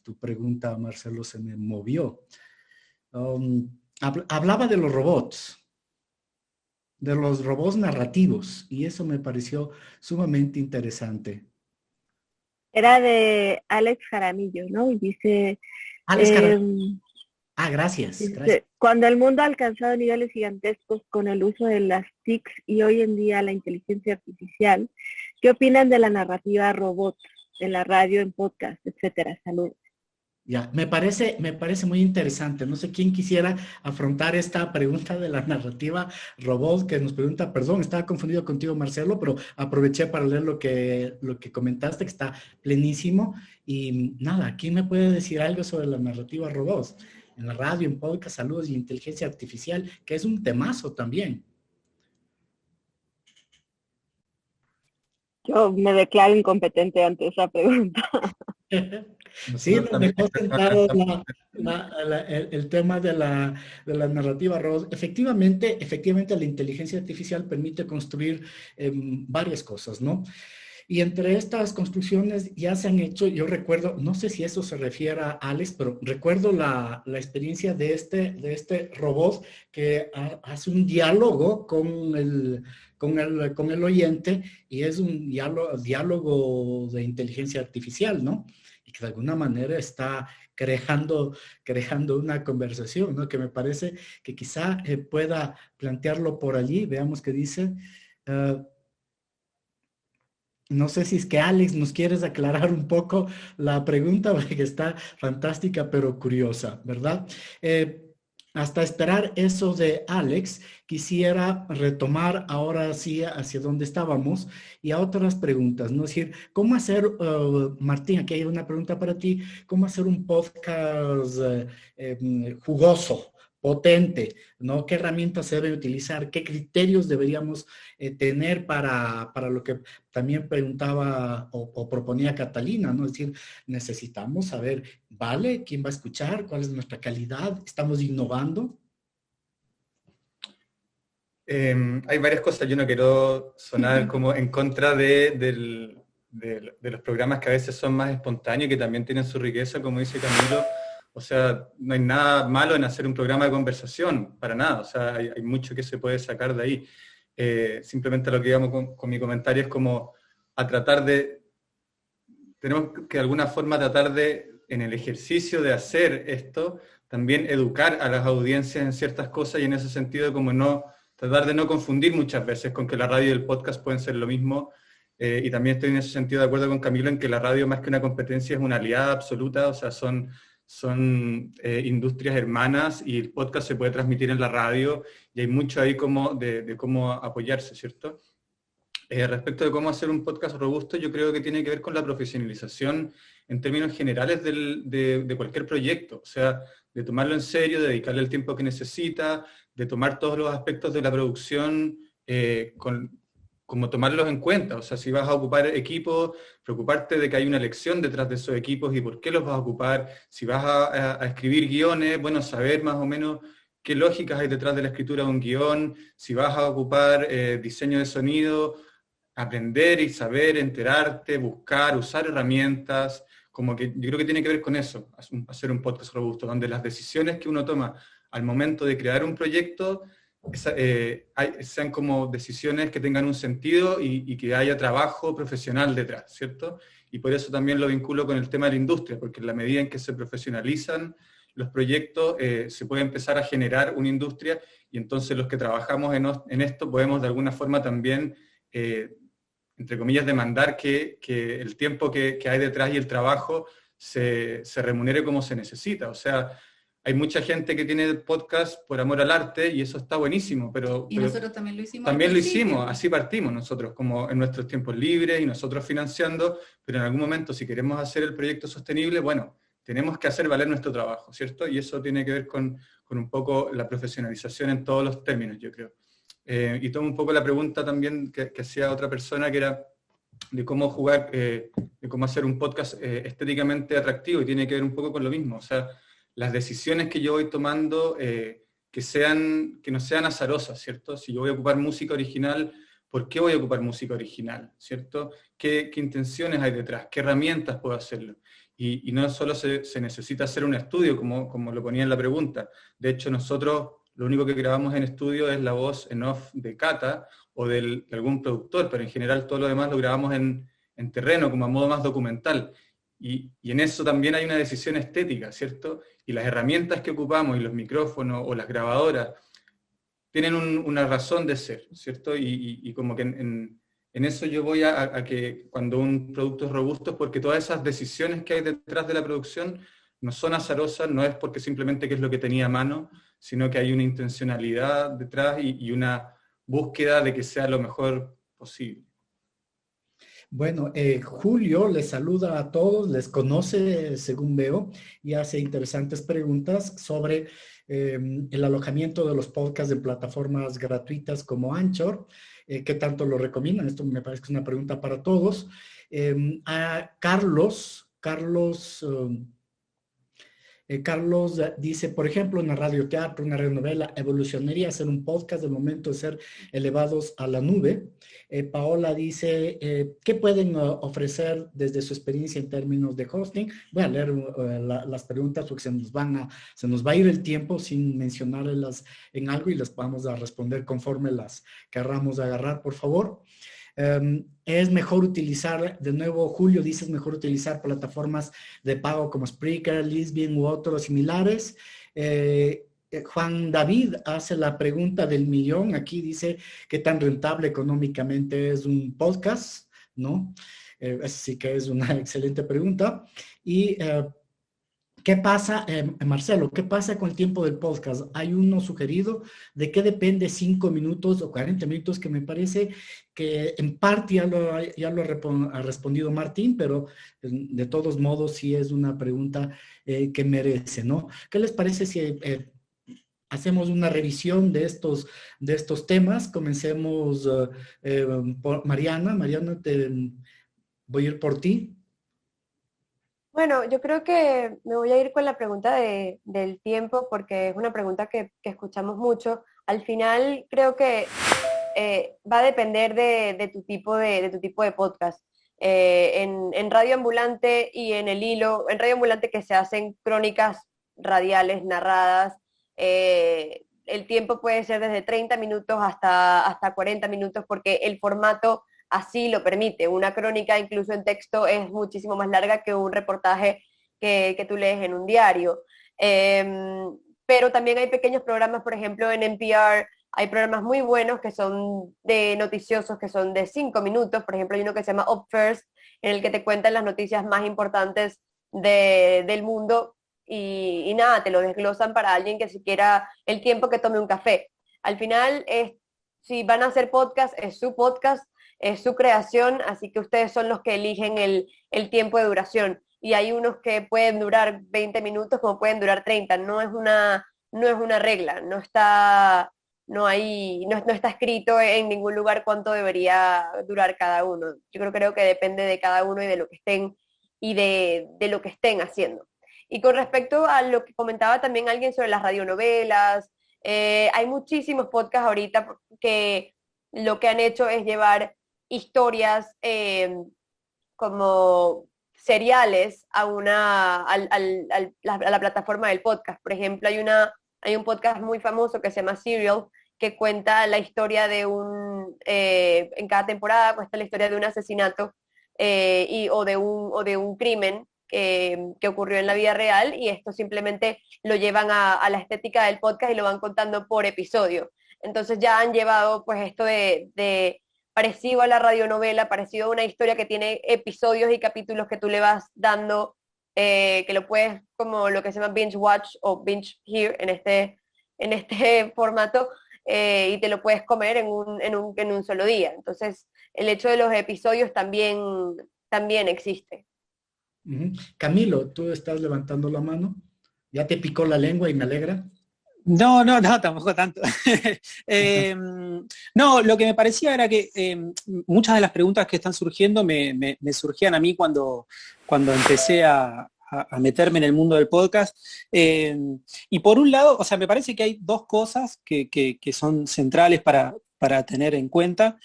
Tu pregunta, Marcelo, se me movió. Hablaba de los robots narrativos, y eso me pareció sumamente interesante. Era de Alex Jaramillo, ¿no? Y dice... Alex Jaramillo. Gracias, dice, gracias. Cuando el mundo ha alcanzado niveles gigantescos con el uso de las TICs y hoy en día la inteligencia artificial, ¿qué opinan de la narrativa robot, de la radio en podcast, etcétera? Salud. Ya, me parece muy interesante. No sé quién quisiera afrontar esta pregunta de la narrativa robot que nos pregunta, perdón, estaba confundido contigo, Marcelo, pero aproveché para leer lo que comentaste, que está plenísimo. Y nada, ¿quién me puede decir algo sobre la narrativa robot? En la radio, en podcast, saludos y inteligencia artificial, que es un temazo también. Yo me declaro incompetente ante esa pregunta. Sí, nos dejó sentado el tema de la narrativa robot. Efectivamente, la inteligencia artificial permite construir varias cosas, ¿no? Y entre estas construcciones ya se han hecho, yo recuerdo, no sé si eso se refiere a Alex, pero recuerdo la experiencia de este robot que hace un diálogo con el oyente, y es un diálogo de inteligencia artificial, ¿no? Y que de alguna manera está creando una conversación, ¿no? Que me parece que quizá pueda plantearlo por allí. Veamos qué dice. No sé si es que Alex nos quieres aclarar un poco la pregunta, porque está fantástica pero curiosa, ¿verdad? Hasta esperar eso de Alex, quisiera retomar ahora sí hacia donde estábamos y a otras preguntas, ¿no? Es decir, ¿cómo hacer, Martín, aquí hay una pregunta para ti, ¿cómo hacer un podcast jugoso, potente, ¿no? ¿Qué herramientas se deben utilizar? ¿Qué criterios deberíamos tener para lo que también preguntaba o proponía Catalina, ¿no? Es decir, necesitamos saber, ¿vale? ¿Quién va a escuchar? ¿Cuál es nuestra calidad? ¿Estamos innovando? Hay varias cosas. Yo no quiero sonar como en contra de los programas que a veces son más espontáneos, que también tienen su riqueza, como dice Camilo. O sea, no hay nada malo en hacer un programa de conversación, para nada. O sea, hay mucho que se puede sacar de ahí. Simplemente lo que digamos con mi comentario es como a tratar tenemos que de alguna forma tratar de, en el ejercicio de hacer esto, también educar a las audiencias en ciertas cosas, y en ese sentido como tratar de no confundir muchas veces con que la radio y el podcast pueden ser lo mismo. Y también estoy en ese sentido de acuerdo con Camilo en que la radio, más que una competencia, es una aliada absoluta. O sea, son industrias hermanas, y el podcast se puede transmitir en la radio, y hay mucho ahí como de cómo apoyarse, ¿cierto? Respecto de cómo hacer un podcast robusto, yo creo que tiene que ver con la profesionalización en términos generales de cualquier proyecto. O sea, de tomarlo en serio, de dedicarle el tiempo que necesita, de tomar todos los aspectos de la producción como tomarlos en cuenta. O sea, si vas a ocupar equipos, preocuparte de que hay una elección detrás de esos equipos y por qué los vas a ocupar. Si vas a escribir guiones, bueno, saber más o menos qué lógicas hay detrás de la escritura de un guión. Si vas a ocupar diseño de sonido, aprender y saber, enterarte, buscar, usar herramientas. Como que yo creo que tiene que ver con eso, hacer un podcast robusto, donde las decisiones que uno toma al momento de crear un proyecto sean como decisiones que tengan un sentido y que haya trabajo profesional detrás, ¿cierto? Y por eso también lo vinculo con el tema de la industria, porque en la medida en que se profesionalizan los proyectos, se puede empezar a generar una industria, y entonces los que trabajamos en esto podemos de alguna forma también, entre comillas, demandar que el tiempo que hay detrás y el trabajo se remunere como se necesita. O sea, hay mucha gente que tiene podcast por amor al arte, y eso está buenísimo, pero nosotros también lo hicimos. También lo hicimos, así partimos nosotros, como en nuestros tiempos libres y nosotros financiando, pero en algún momento, si queremos hacer el proyecto sostenible, bueno, tenemos que hacer valer nuestro trabajo, ¿cierto? Y eso tiene que ver con un poco la profesionalización en todos los términos, yo creo. Y tomo un poco la pregunta también que hacía otra persona, que era de cómo jugar, de cómo hacer un podcast estéticamente atractivo, y tiene que ver un poco con lo mismo. O sea, las decisiones que yo voy tomando, que no sean azarosas, ¿cierto? Si yo voy a ocupar música original, ¿por qué voy a ocupar música original? ¿Cierto? ¿Qué intenciones hay detrás? ¿Qué herramientas puedo hacerlo? Y no solo se necesita hacer un estudio, como lo ponía en la pregunta. De hecho, nosotros lo único que grabamos en estudio es la voz en off de Cata o de algún productor, pero en general todo lo demás lo grabamos en terreno, como a modo más documental. Y en eso también hay una decisión estética, ¿cierto? Y las herramientas que ocupamos, y los micrófonos o las grabadoras, tienen una razón de ser, ¿cierto? Y como que en eso yo voy a que cuando un producto es robusto, es porque todas esas decisiones que hay detrás de la producción no son azarosas, no es porque simplemente que es lo que tenía a mano, sino que hay una intencionalidad detrás y una búsqueda de que sea lo mejor posible. Bueno, Julio les saluda a todos, les conoce según veo, y hace interesantes preguntas sobre el alojamiento de los podcasts en plataformas gratuitas como Anchor. ¿Qué tanto lo recomiendan? Esto me parece que es una pregunta para todos. A Carlos Carlos dice, por ejemplo, una radioteatro, una radionovela, evolucionaría a ser un podcast del momento de ser elevados a la nube. Paola dice, ¿qué pueden ofrecer desde su experiencia en términos de hosting? Voy a leer las preguntas porque se nos va a ir el tiempo sin mencionarlas en algo y les vamos a responder conforme las querramos agarrar, por favor. Es mejor utilizar, de nuevo Julio dice, es mejor utilizar plataformas de pago como Spreaker, Lisbon u otros similares. Juan David hace la pregunta del millón, aquí dice qué tan rentable económicamente es un podcast, ¿no? Sí que es una excelente pregunta. Y ¿qué pasa, Marcelo, qué pasa con el tiempo del podcast? Hay uno sugerido de qué depende 5 minutos o 40 minutos, que me parece que en parte ya lo ha respondido Martín, pero de todos modos sí es una pregunta que merece, ¿no? ¿Qué les parece si hacemos una revisión de estos temas? Comencemos por Mariana. Mariana, voy a ir por ti. Bueno, yo creo que me voy a ir con la pregunta del tiempo, porque es una pregunta que escuchamos mucho. Al final creo que va a depender de tu tipo de podcast. En Radio Ambulante y en El Hilo, en Radio Ambulante que se hacen crónicas radiales narradas, el tiempo puede ser desde 30 minutos hasta 40 minutos, porque el formato así lo permite. Una crónica, incluso en texto, es muchísimo más larga que un reportaje que tú lees en un diario. Pero también hay pequeños programas, por ejemplo, en NPR, hay programas muy buenos que son de noticiosos, que son de 5 minutos. Por ejemplo, hay uno que se llama Up First, en el que te cuentan las noticias más importantes del mundo y nada, te lo desglosan para alguien que siquiera el tiempo que tome un café. Al final, si van a hacer podcast, es su creación, así que ustedes son los que eligen el tiempo de duración. Y hay unos que pueden durar 20 minutos como pueden durar 30. No es una regla, no está escrito en ningún lugar cuánto debería durar cada uno. Yo creo que depende de cada uno y de lo que estén de lo que estén haciendo. Y con respecto a lo que comentaba también alguien sobre las radionovelas, hay muchísimos podcasts ahorita que lo que han hecho es llevar historias como seriales a la plataforma del podcast. Por ejemplo, hay un podcast muy famoso que se llama Serial, que cuenta la historia de en cada temporada cuenta la historia de un asesinato o de un crimen que ocurrió en la vida real, y esto simplemente lo llevan a la estética del podcast y lo van contando por episodio. Entonces ya han llevado pues esto de parecido a la radionovela, parecido a una historia que tiene episodios y capítulos que tú le vas dando, que lo puedes, como lo que se llama binge watch o binge hear en este formato, y te lo puedes comer en un solo día. Entonces, el hecho de los episodios también existe. Camilo, tú estás levantando la mano. Ya te picó la lengua y me alegra. No, tampoco tanto. No, lo que me parecía era que muchas de las preguntas que están surgiendo me surgían a mí cuando empecé a meterme en el mundo del podcast. Y por un lado, o sea, me parece que hay dos cosas que son centrales para tener en cuenta.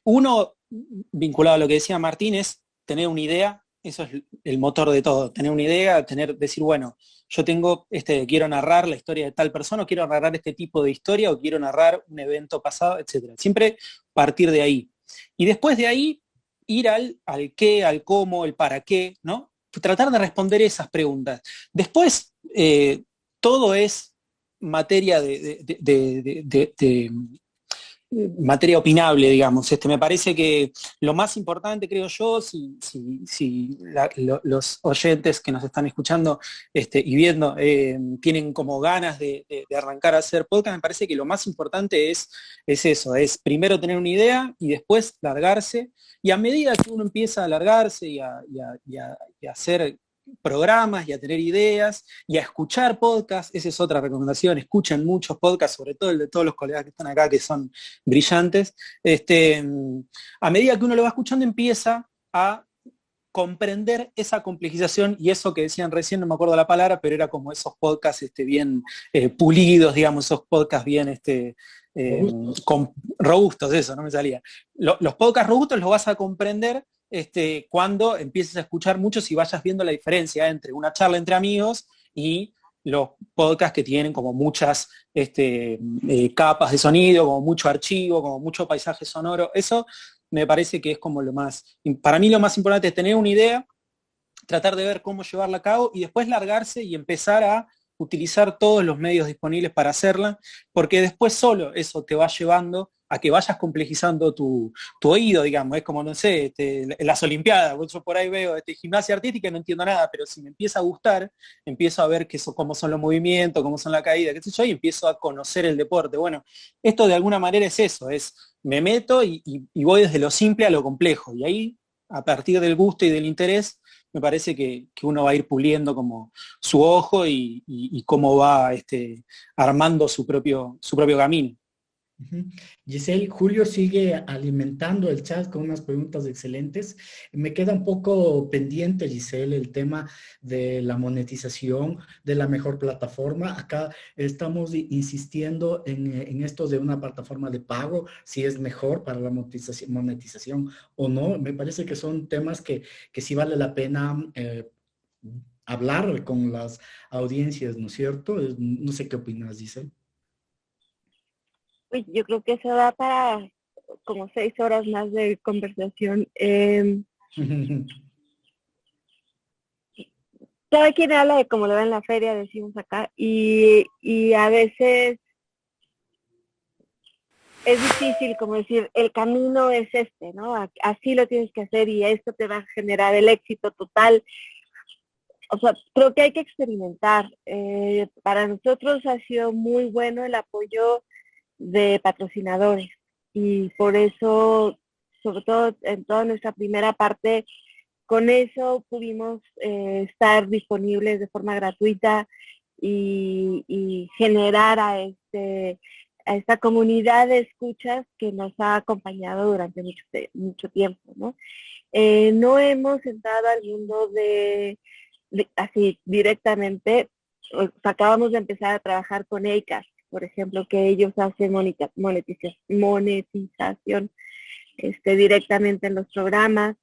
Uno, vinculado a lo que decía Martín, es tener una idea. Eso es el motor de todo, tener una idea, decir, bueno, yo quiero narrar la historia de tal persona, o quiero narrar este tipo de historia, o quiero narrar un evento pasado, etc. Siempre partir de ahí. Y después de ahí, ir al qué, al cómo, el para qué, ¿no? Tratar de responder esas preguntas. Después, todo es materia materia opinable, digamos. Me parece que lo más importante, creo yo, si los oyentes que nos están escuchando y viendo tienen como ganas de arrancar a hacer podcast, me parece que lo más importante es eso, es primero tener una idea y después largarse, y a medida que uno empieza a largarse y a hacer programas y a tener ideas y a escuchar podcasts, esa es otra recomendación, escuchen muchos podcasts, sobre todo el de todos los colegas que están acá, que son brillantes. A medida que uno lo va escuchando, empieza a comprender esa complejización y eso que decían recién, no me acuerdo la palabra, pero era como esos podcasts bien pulidos, digamos, esos podcasts bien robustos, eso, no me salía. Los podcasts robustos los vas a comprender cuando empieces a escuchar muchos y vayas viendo la diferencia entre una charla entre amigos y los podcasts que tienen como muchas capas de sonido, como mucho archivo, como mucho paisaje sonoro. Eso me parece que es como para mí lo más importante es tener una idea, tratar de ver cómo llevarla a cabo y después largarse y empezar a utilizar todos los medios disponibles para hacerla, porque después solo eso te va llevando a que vayas complejizando tu oído, digamos. Es como, no sé, las Olimpiadas, yo por ahí veo gimnasia artística y no entiendo nada, pero si me empieza a gustar, empiezo a ver cómo son los movimientos, cómo son la caída, qué sé yo, y empiezo a conocer el deporte. Bueno, esto de alguna manera es eso, me meto y voy desde lo simple a lo complejo, y ahí, a partir del gusto y del interés, me parece que uno va a ir puliendo como su ojo y cómo va armando su propio camino. Giselle, Julio sigue alimentando el chat con unas preguntas excelentes. Me queda un poco pendiente, Giselle, el tema de la monetización, de la mejor plataforma. Acá estamos insistiendo en esto de una plataforma de pago, si es mejor para la monetización o no. Me parece que son temas que sí vale la pena hablar con las audiencias, ¿no es cierto? No sé qué opinas, Giselle. Uy, yo creo que eso da para como 6 horas más de conversación. Cada quien habla de cómo lo ve en la feria, decimos acá, y a veces es difícil como decir, el camino es ¿no? Así lo tienes que hacer y esto te va a generar el éxito total. O sea, creo que hay que experimentar. Para nosotros ha sido muy bueno el apoyo de patrocinadores y por eso, sobre todo en toda nuestra primera parte, con eso pudimos estar disponibles de forma gratuita y generar a esta comunidad de escuchas que nos ha acompañado durante mucho tiempo, ¿no? No hemos entrado al mundo así directamente. Acabamos de empezar a trabajar con Acast, por ejemplo, que ellos hacen monetización directamente en los programas.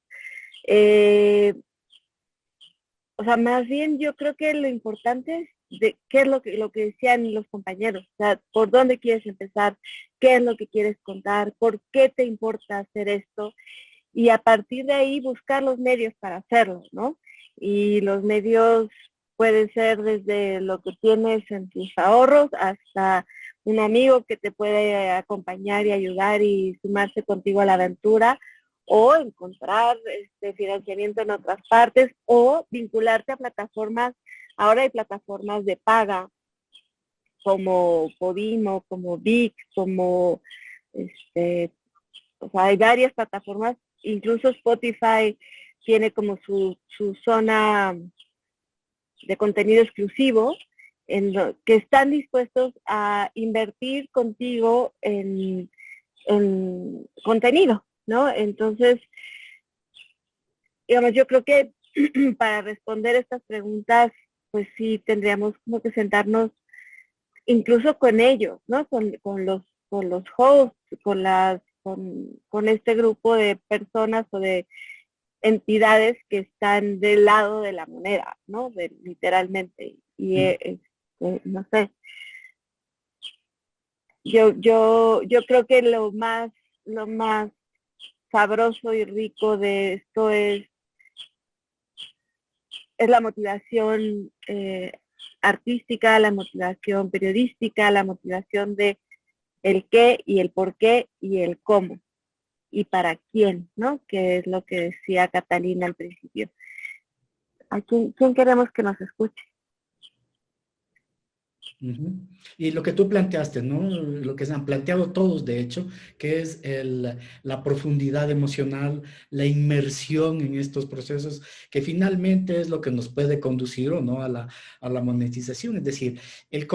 O sea, más bien yo creo que lo importante es qué es lo que decían los compañeros, o sea, por dónde quieres empezar, qué es lo que quieres contar, por qué te importa hacer esto, y a partir de ahí buscar los medios para hacerlo, ¿no? Y los medios pueden ser desde lo que tienes en tus ahorros hasta un amigo que te puede acompañar y ayudar y sumarse contigo a la aventura, o encontrar financiamiento en otras partes, o vincularte a plataformas. Ahora hay plataformas de paga como Podimo, como VIX, como o sea, hay varias plataformas, incluso Spotify tiene como su zona de contenido exclusivo, que están dispuestos a invertir contigo en contenido, ¿no? Entonces, digamos, yo creo que para responder estas preguntas, pues sí tendríamos como que sentarnos incluso con ellos, ¿no? Con los hosts, con este grupo de personas o de entidades que están del lado de la moneda, ¿no? Literalmente. Y no sé. Yo creo que lo más sabroso y rico de esto es la motivación artística, la motivación periodística, la motivación de el qué y el por qué y el cómo y para quién, ¿no? Que es lo que decía Catalina al principio. ¿A quién queremos que nos escuche? Y lo que tú planteaste, ¿no? Lo que se han planteado todos, de hecho, que es la profundidad emocional, la inmersión en estos procesos, que finalmente es lo que nos puede conducir o no a la monetización. Es decir, el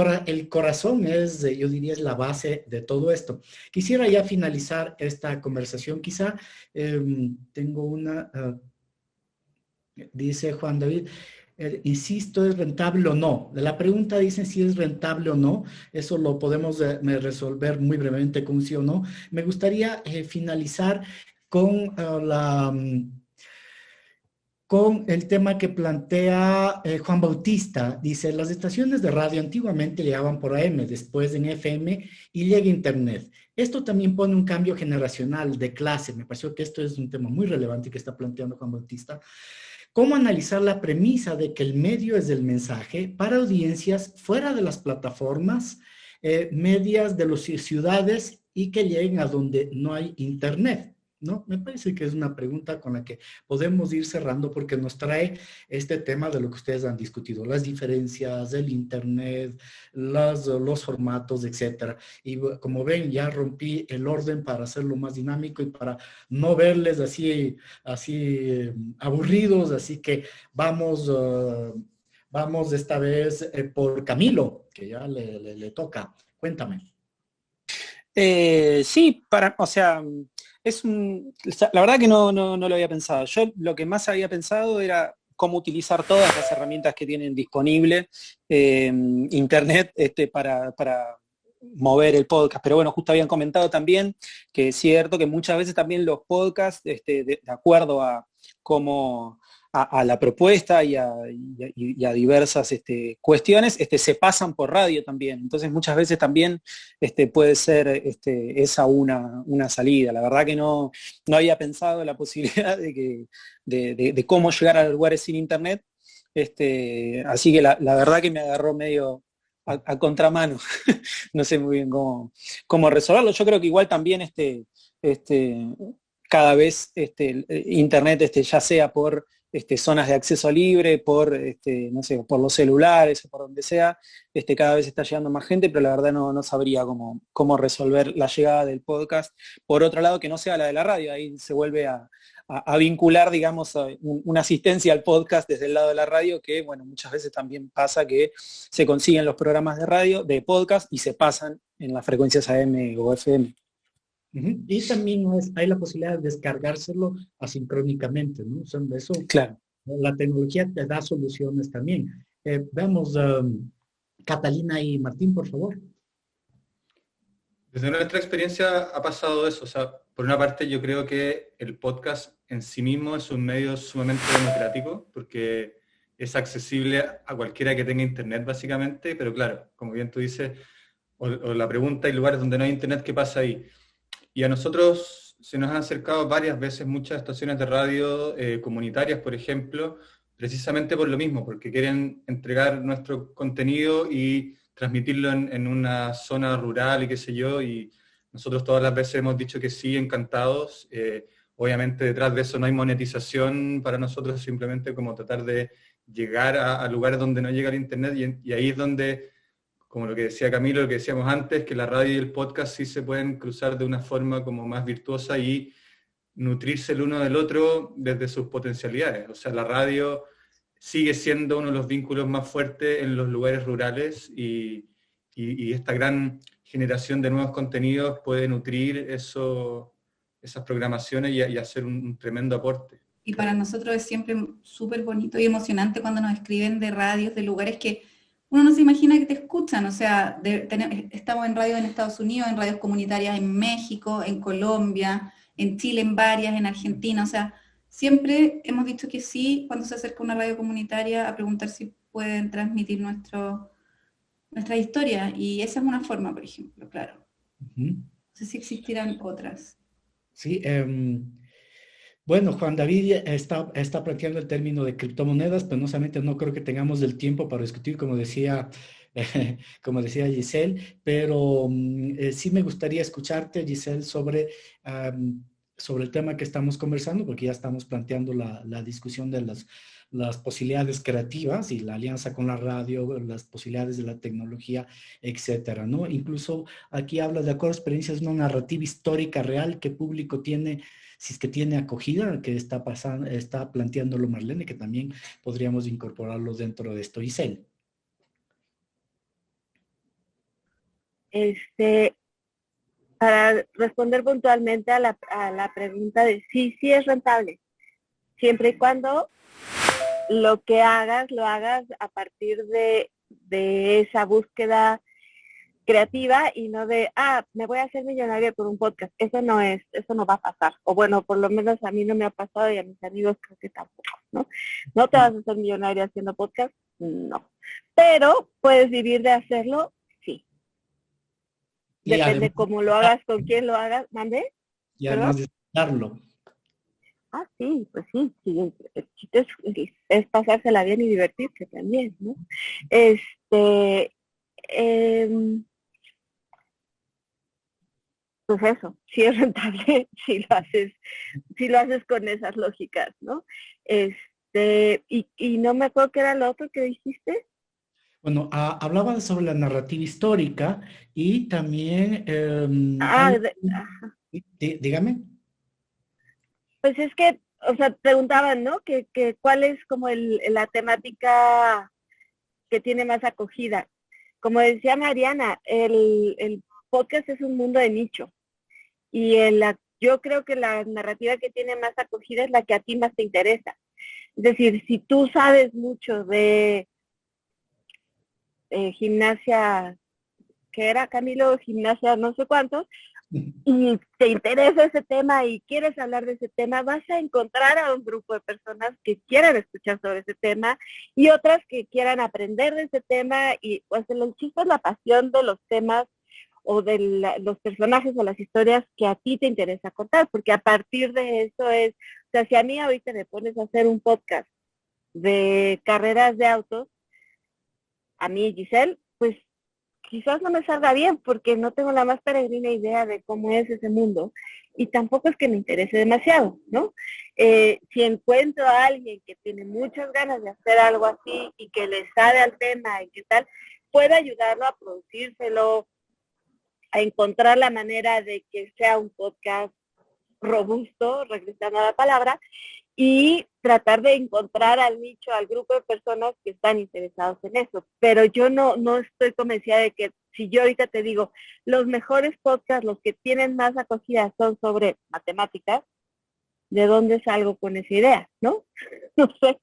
corazón es, yo diría, es la base de todo esto. Quisiera ya finalizar esta conversación. Quizá tengo Dice Juan David, insisto, ¿es rentable o no? La pregunta dice si es rentable o no. Eso lo podemos resolver muy brevemente con sí o no. Me gustaría finalizar con con el tema que plantea Juan Bautista. Dice, las estaciones de radio antiguamente llegaban por AM, después en FM y llega Internet. Esto también pone un cambio generacional de clase. Me pareció que esto es un tema muy relevante que está planteando Juan Bautista. ¿Cómo analizar la premisa de que el medio es el mensaje para audiencias fuera de las plataformas medias de las ciudades y que lleguen a donde no hay Internet? ¿No? Me parece que es una pregunta con la que podemos ir cerrando porque nos trae este tema de lo que ustedes han discutido, las diferencias, el Internet, los formatos, etcétera. Y como ven, ya rompí el orden para hacerlo más dinámico y para no verles así aburridos, así que vamos esta vez por Camilo, que ya le toca. Cuéntame. Sí, o sea, la verdad que no lo había pensado. Yo lo que más había pensado era cómo utilizar todas las herramientas que tienen disponible Internet para mover el podcast. Pero bueno, justo habían comentado también que es cierto que muchas veces también los podcasts, de acuerdo a cómo a la propuesta y a diversas cuestiones, se pasan por radio también. Entonces muchas veces también puede ser esa una salida. La verdad que no había pensado la posibilidad de cómo llegar a lugares sin internet. Así que la verdad que me agarró medio a contramano. No sé muy bien cómo resolverlo. Yo creo que igual también cada vez internet, ya sea por zonas de acceso libre, por no sé, por los celulares o por donde sea, cada vez está llegando más gente, pero la verdad no sabría cómo resolver la llegada del podcast. Por otro lado, que no sea la de la radio, ahí se vuelve a vincular, digamos, una asistencia al podcast desde el lado de la radio, que bueno, muchas veces también pasa que se consiguen los programas de radio, de podcast, y se pasan en las frecuencias AM o FM. Y también hay la posibilidad de descargárselo asincrónicamente, ¿no? O sea, eso, claro. La tecnología te da soluciones también. Veamos, Catalina y Martín, por favor. Desde nuestra experiencia ha pasado eso. O sea, por una parte yo creo que el podcast en sí mismo es un medio sumamente democrático, porque es accesible a cualquiera que tenga internet básicamente, pero claro, como bien tú dices, o la pregunta, hay lugares donde no hay internet, ¿qué pasa ahí? Y a nosotros se nos han acercado varias veces muchas estaciones de radio comunitarias, por ejemplo, precisamente por lo mismo, porque quieren entregar nuestro contenido y transmitirlo en una zona rural y qué sé yo, y nosotros todas las veces hemos dicho que sí, encantados. Obviamente detrás de eso no hay monetización para nosotros, simplemente como tratar de llegar a lugares donde no llega el internet, y ahí es donde, como lo que decía Camilo, lo que decíamos antes, que la radio y el podcast sí se pueden cruzar de una forma como más virtuosa y nutrirse el uno del otro desde sus potencialidades. O sea, la radio sigue siendo uno de los vínculos más fuertes en los lugares rurales y esta gran generación de nuevos contenidos puede nutrir esas programaciones y hacer un tremendo aporte. Y para nosotros es siempre súper bonito y emocionante cuando nos escriben de radios, de lugares que uno no se imagina que te escuchan. O sea, estamos en radios en Estados Unidos, en radios comunitarias en México, en Colombia, en Chile, en varias, en Argentina. O sea, siempre hemos dicho que sí cuando se acerca una radio comunitaria a preguntar si pueden transmitir nuestra historia. Y esa es una forma, por ejemplo, claro. No sé si existirán otras. Sí, bueno, Juan David está planteando el término de criptomonedas, pero no creo que tengamos el tiempo para discutir, como decía Giselle, pero sí me gustaría escucharte, Giselle, sobre el tema que estamos conversando, porque ya estamos planteando la discusión de las posibilidades creativas y la alianza con la radio, las posibilidades de la tecnología, etcétera, ¿no? Incluso aquí habla de acuerdo a experiencias, una narrativa histórica real que público tiene, si es que tiene acogida, que está planteándolo Marlene, que también podríamos incorporarlo dentro de esto. Giselle. Para responder puntualmente a la pregunta de sí es rentable, siempre y cuando lo que hagas, lo hagas a partir de esa búsqueda creativa y no de, me voy a hacer millonaria por un podcast. Eso no va a pasar. O bueno, por lo menos a mí no me ha pasado y a mis amigos creo que tampoco, ¿no? ¿No te vas a hacer millonaria haciendo podcast? No. Pero puedes vivir de hacerlo, sí. Depende cómo lo hagas, con quién lo hagas, ¿mande? Y además disfrutarlo. Sí, pues sí, el chiste es pasársela bien y divertirse también, ¿no? Pues eso, sí es rentable si lo haces con esas lógicas, ¿no? Y no me acuerdo qué era lo otro que dijiste. Bueno, hablaba sobre la narrativa histórica y también... dígame. Pues es que, o sea, preguntaban, ¿no? Que cuál es como la temática que tiene más acogida. Como decía Mariana, el podcast es un mundo de nicho. Y yo creo que la narrativa que tiene más acogida es la que a ti más te interesa. Es decir, si tú sabes mucho de gimnasia, ¿qué era, Camilo? Gimnasia no sé cuántos, y te interesa ese tema y quieres hablar de ese tema, vas a encontrar a un grupo de personas que quieran escuchar sobre ese tema y otras que quieran aprender de ese tema. Y pues el chiste es la pasión de los temas o de los personajes o las historias que a ti te interesa contar, porque a partir de eso o sea, si a mí ahorita me pones a hacer un podcast de carreras de autos, a mí, Giselle, pues quizás no me salga bien porque no tengo la más peregrina idea de cómo es ese mundo y tampoco es que me interese demasiado, ¿no? Si encuentro a alguien que tiene muchas ganas de hacer algo así y que le sabe al tema y qué tal, puedo ayudarlo a producírselo, a encontrar la manera de que sea un podcast robusto, regresando a la palabra, y tratar de encontrar al nicho, al grupo de personas que están interesados en eso. Pero yo no estoy convencida de que si yo ahorita te digo, los mejores podcasts, los que tienen más acogida son sobre matemáticas, ¿de dónde salgo con esa idea? ¿No? No sé.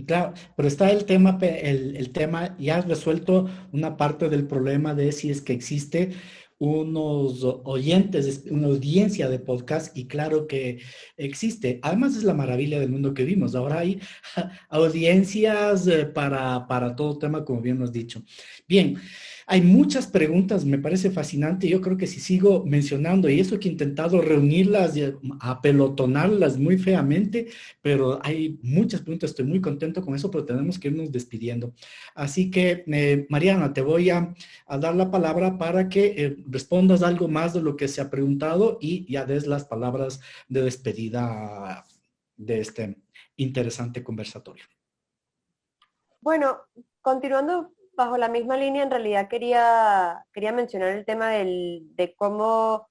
Claro, pero está el tema, el tema, ya has resuelto una parte del problema de si es que existe unos oyentes, una audiencia de podcast, y claro que existe. Además es la maravilla del mundo que vimos. Ahora hay audiencias para todo tema, como bien lo has dicho. Bien, hay muchas preguntas, me parece fascinante. Yo creo que si sigo mencionando, y eso que he intentado reunirlas, apelotonarlas muy feamente, pero hay muchas preguntas, estoy muy contento con eso, pero tenemos que irnos despidiendo. Así que, Mariana, te voy a dar la palabra para que respondas algo más de lo que se ha preguntado y ya des las palabras de despedida de este interesante conversatorio. Bueno, continuando bajo la misma línea, en realidad quería mencionar el tema de cómo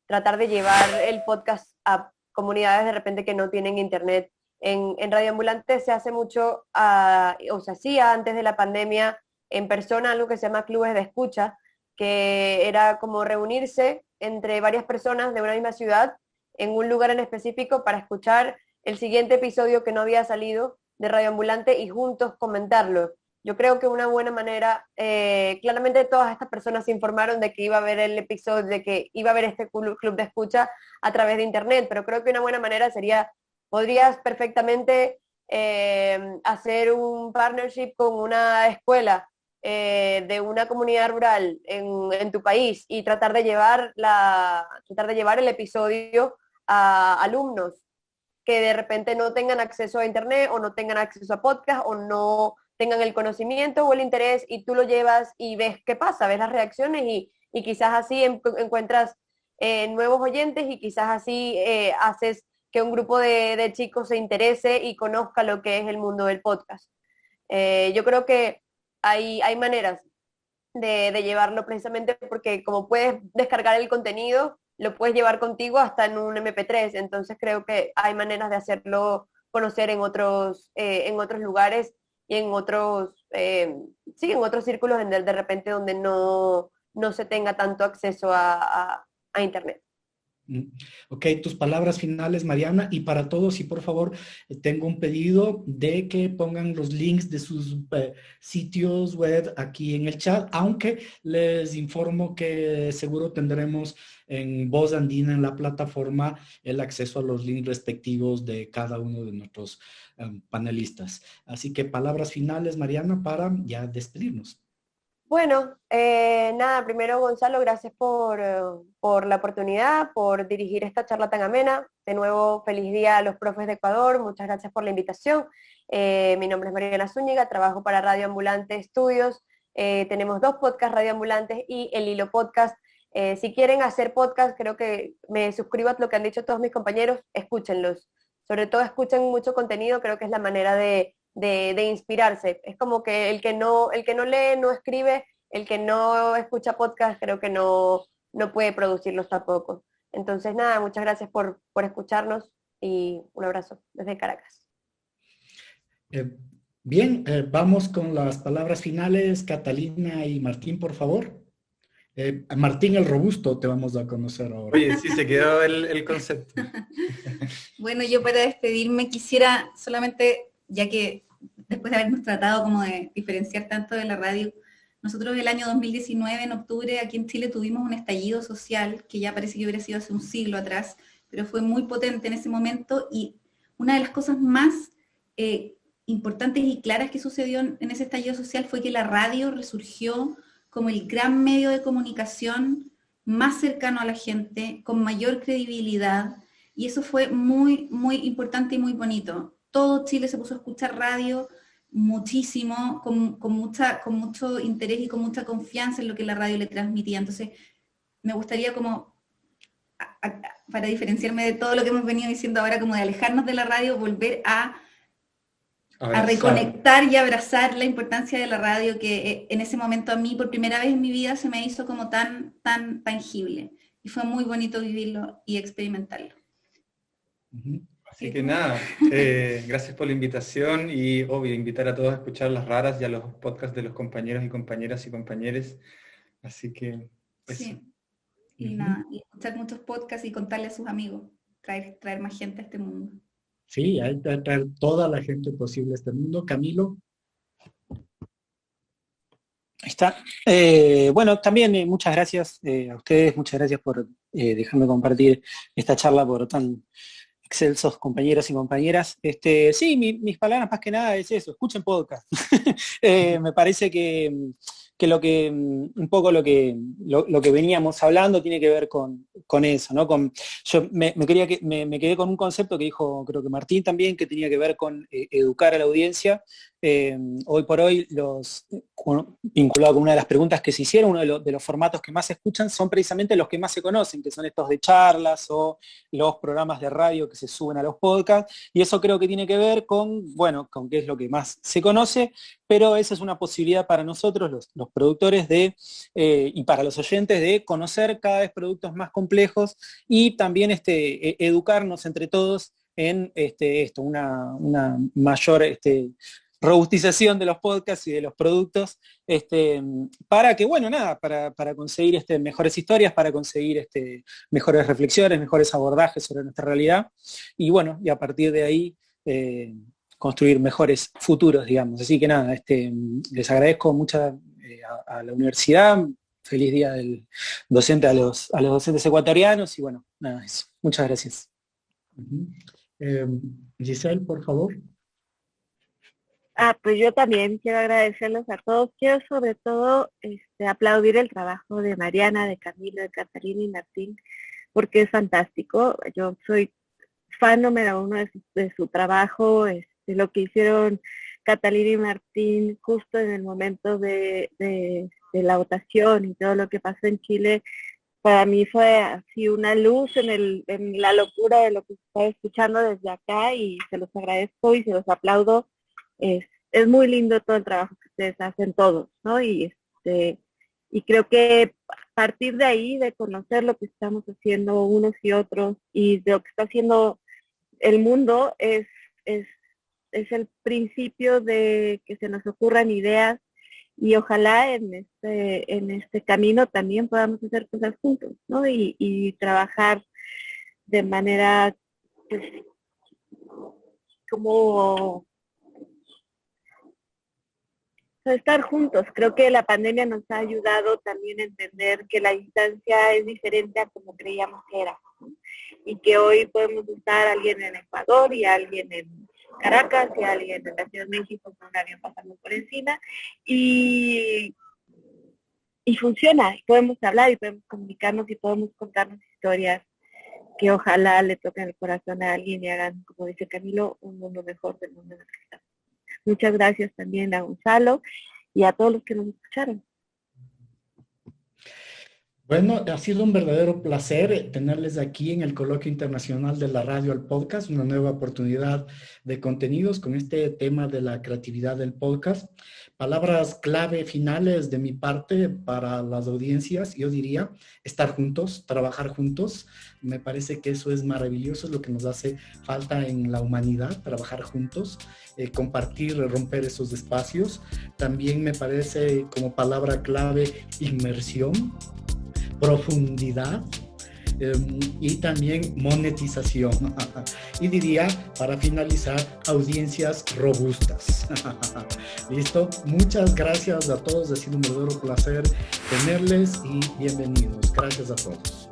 tratar de llevar el podcast a comunidades de repente que no tienen internet. En Radio Ambulante se hace mucho, o se hacía antes de la pandemia en persona, algo que se llama clubes de escucha, que era como reunirse entre varias personas de una misma ciudad en un lugar en específico para escuchar el siguiente episodio que no había salido de Radio Ambulante y juntos comentarlo. Yo creo que una buena manera, claramente todas estas personas se informaron de que iba a haber el episodio, de que iba a haber este club de escucha a través de internet, pero creo que una buena manera sería, podrías perfectamente hacer un partnership con una escuela de una comunidad rural en tu país y tratar de llevar el episodio a alumnos que de repente no tengan acceso a internet o no tengan acceso a podcast o no tengan el conocimiento o el interés, y tú lo llevas y ves qué pasa, ves las reacciones y quizás así encuentras nuevos oyentes y quizás así haces que un grupo de chicos se interese y conozca lo que es el mundo del podcast. Yo creo que hay maneras de llevarlo, precisamente porque como puedes descargar el contenido, lo puedes llevar contigo hasta en un MP3, entonces creo que hay maneras de hacerlo conocer en otros lugares y en otros círculos de repente donde no se tenga tanto acceso a internet. Ok, tus palabras finales, Mariana, y para todos, y por favor, tengo un pedido de que pongan los links de sus sitios web aquí en el chat, aunque les informo que seguro tendremos en Voz Andina, en la plataforma, el acceso a los links respectivos de cada uno de nuestros panelistas. Así que palabras finales, Mariana, para ya despedirnos. Bueno, nada, primero Gonzalo, gracias por la oportunidad, por dirigir esta charla tan amena. De nuevo, feliz día a los profes de Ecuador, muchas gracias por la invitación. Mi nombre es Mariana Zúñiga, trabajo para Radio Ambulante Estudios. Tenemos 2 podcasts radioambulantes y el Hilo Podcast. Si quieren hacer podcast, creo que me suscribo a lo que han dicho todos mis compañeros, escúchenlos. Sobre todo escuchen mucho contenido, creo que es la manera de inspirarse. Es como que el que no lee, no escribe, el que no escucha podcast, creo que no puede producirlos tampoco. Entonces, nada, muchas gracias por escucharnos y un abrazo desde Caracas. Bien, vamos con las palabras finales. Catalina y Martín, por favor. Martín el Robusto te vamos a conocer ahora. Oye, sí, se quedó el concepto. Bueno, yo para despedirme quisiera solamente, ya que después de habernos tratado como de diferenciar tanto de la radio, nosotros el año 2019, en octubre, aquí en Chile tuvimos un estallido social, que ya parece que hubiera sido hace un siglo atrás, pero fue muy potente en ese momento, y una de las cosas más importantes y claras que sucedió en ese estallido social fue que la radio resurgió como el gran medio de comunicación más cercano a la gente, con mayor credibilidad, y eso fue muy, muy importante y muy bonito. Todo Chile se puso a escuchar radio muchísimo, con mucho interés y con mucha confianza en lo que la radio le transmitía. Entonces, me gustaría como, para diferenciarme de todo lo que hemos venido diciendo ahora, como de alejarnos de la radio, volver a reconectar y abrazar la importancia de la radio, que en ese momento a mí, por primera vez en mi vida, se me hizo como tan tangible. Y fue muy bonito vivirlo y experimentarlo. Así que nada, gracias por la invitación y obvio, invitar a todos a escuchar Las Raras y a los podcasts de los compañeros y compañeras y compañeres. Así que eso. Sí. Y nada, y escuchar muchos podcasts y contarle a sus amigos, traer más gente a este mundo. Sí, hay que traer toda la gente posible a este mundo. Camilo. Ahí está. Bueno, también muchas gracias a ustedes, muchas gracias por dejarme compartir esta charla por tan excelsos compañeros y compañeras. Sí, mis palabras más que nada es eso, escuchen podcast. Me parece que un poco lo que veníamos hablando tiene que ver con eso, ¿no? Yo me quedé con un concepto que dijo, creo que Martín también, que tenía que ver con educar a la audiencia. Hoy por hoy, vinculado con una de las preguntas que se hicieron, uno de los formatos que más se escuchan son precisamente los que más se conocen, que son estos de charlas o los programas de radio que se suben a los podcasts, y eso creo que tiene que ver con qué es lo que más se conoce, pero esa es una posibilidad para nosotros, los productores, y para los oyentes, de conocer cada vez productos más complejos y también educarnos entre todos en una mayor robustización de los podcasts y de los productos, para que, para conseguir mejores historias, para conseguir mejores reflexiones, mejores abordajes sobre nuestra realidad, y a partir de ahí construir mejores futuros, digamos. Así que nada, les agradezco mucho a la universidad, feliz día del docente a los docentes ecuatorianos, y nada, eso. Muchas gracias. Giselle, por favor. Pues yo también quiero agradecerles a todos. Quiero sobre todo aplaudir el trabajo de Mariana, de Camilo, de Catalina y Martín, porque es fantástico. Yo soy fan número 1 de su trabajo, de lo que hicieron Catalina y Martín justo en el momento de la votación y todo lo que pasó en Chile. Para mí fue así una luz en la locura de lo que se está escuchando desde acá, y se los agradezco y se los aplaudo. Es muy lindo todo el trabajo que ustedes hacen todos, ¿no? Y creo que a partir de ahí, de conocer lo que estamos haciendo unos y otros y de lo que está haciendo el mundo, es el principio de que se nos ocurran ideas, y ojalá en este camino también podamos hacer cosas juntos, ¿no? Y trabajar de manera, pues, como estar juntos. Creo que la pandemia nos ha ayudado también a entender que la distancia es diferente a como creíamos que era, ¿no? Y que hoy podemos estar alguien en Ecuador y alguien en Caracas y alguien en la Ciudad de México con un avión pasando por encima y funciona, y podemos hablar y podemos comunicarnos y podemos contarnos historias que ojalá le toquen el corazón a alguien y hagan, como dice Camilo, un mundo mejor del mundo en el que estamos. Muchas gracias también a Gonzalo y a todos los que nos escucharon. Bueno, ha sido un verdadero placer tenerles aquí en el Coloquio Internacional de la Radio al Podcast, una nueva oportunidad de contenidos con este tema de la creatividad del podcast. Palabras clave finales de mi parte para las audiencias, yo diría estar juntos, trabajar juntos. Me parece que eso es maravilloso, es lo que nos hace falta en la humanidad, trabajar juntos, compartir, romper esos espacios. También me parece como palabra clave inmersión, profundidad y también monetización. Y diría, para finalizar, audiencias robustas. ¿Listo? Muchas gracias a todos. Ha sido un verdadero placer tenerles y bienvenidos. Gracias a todos.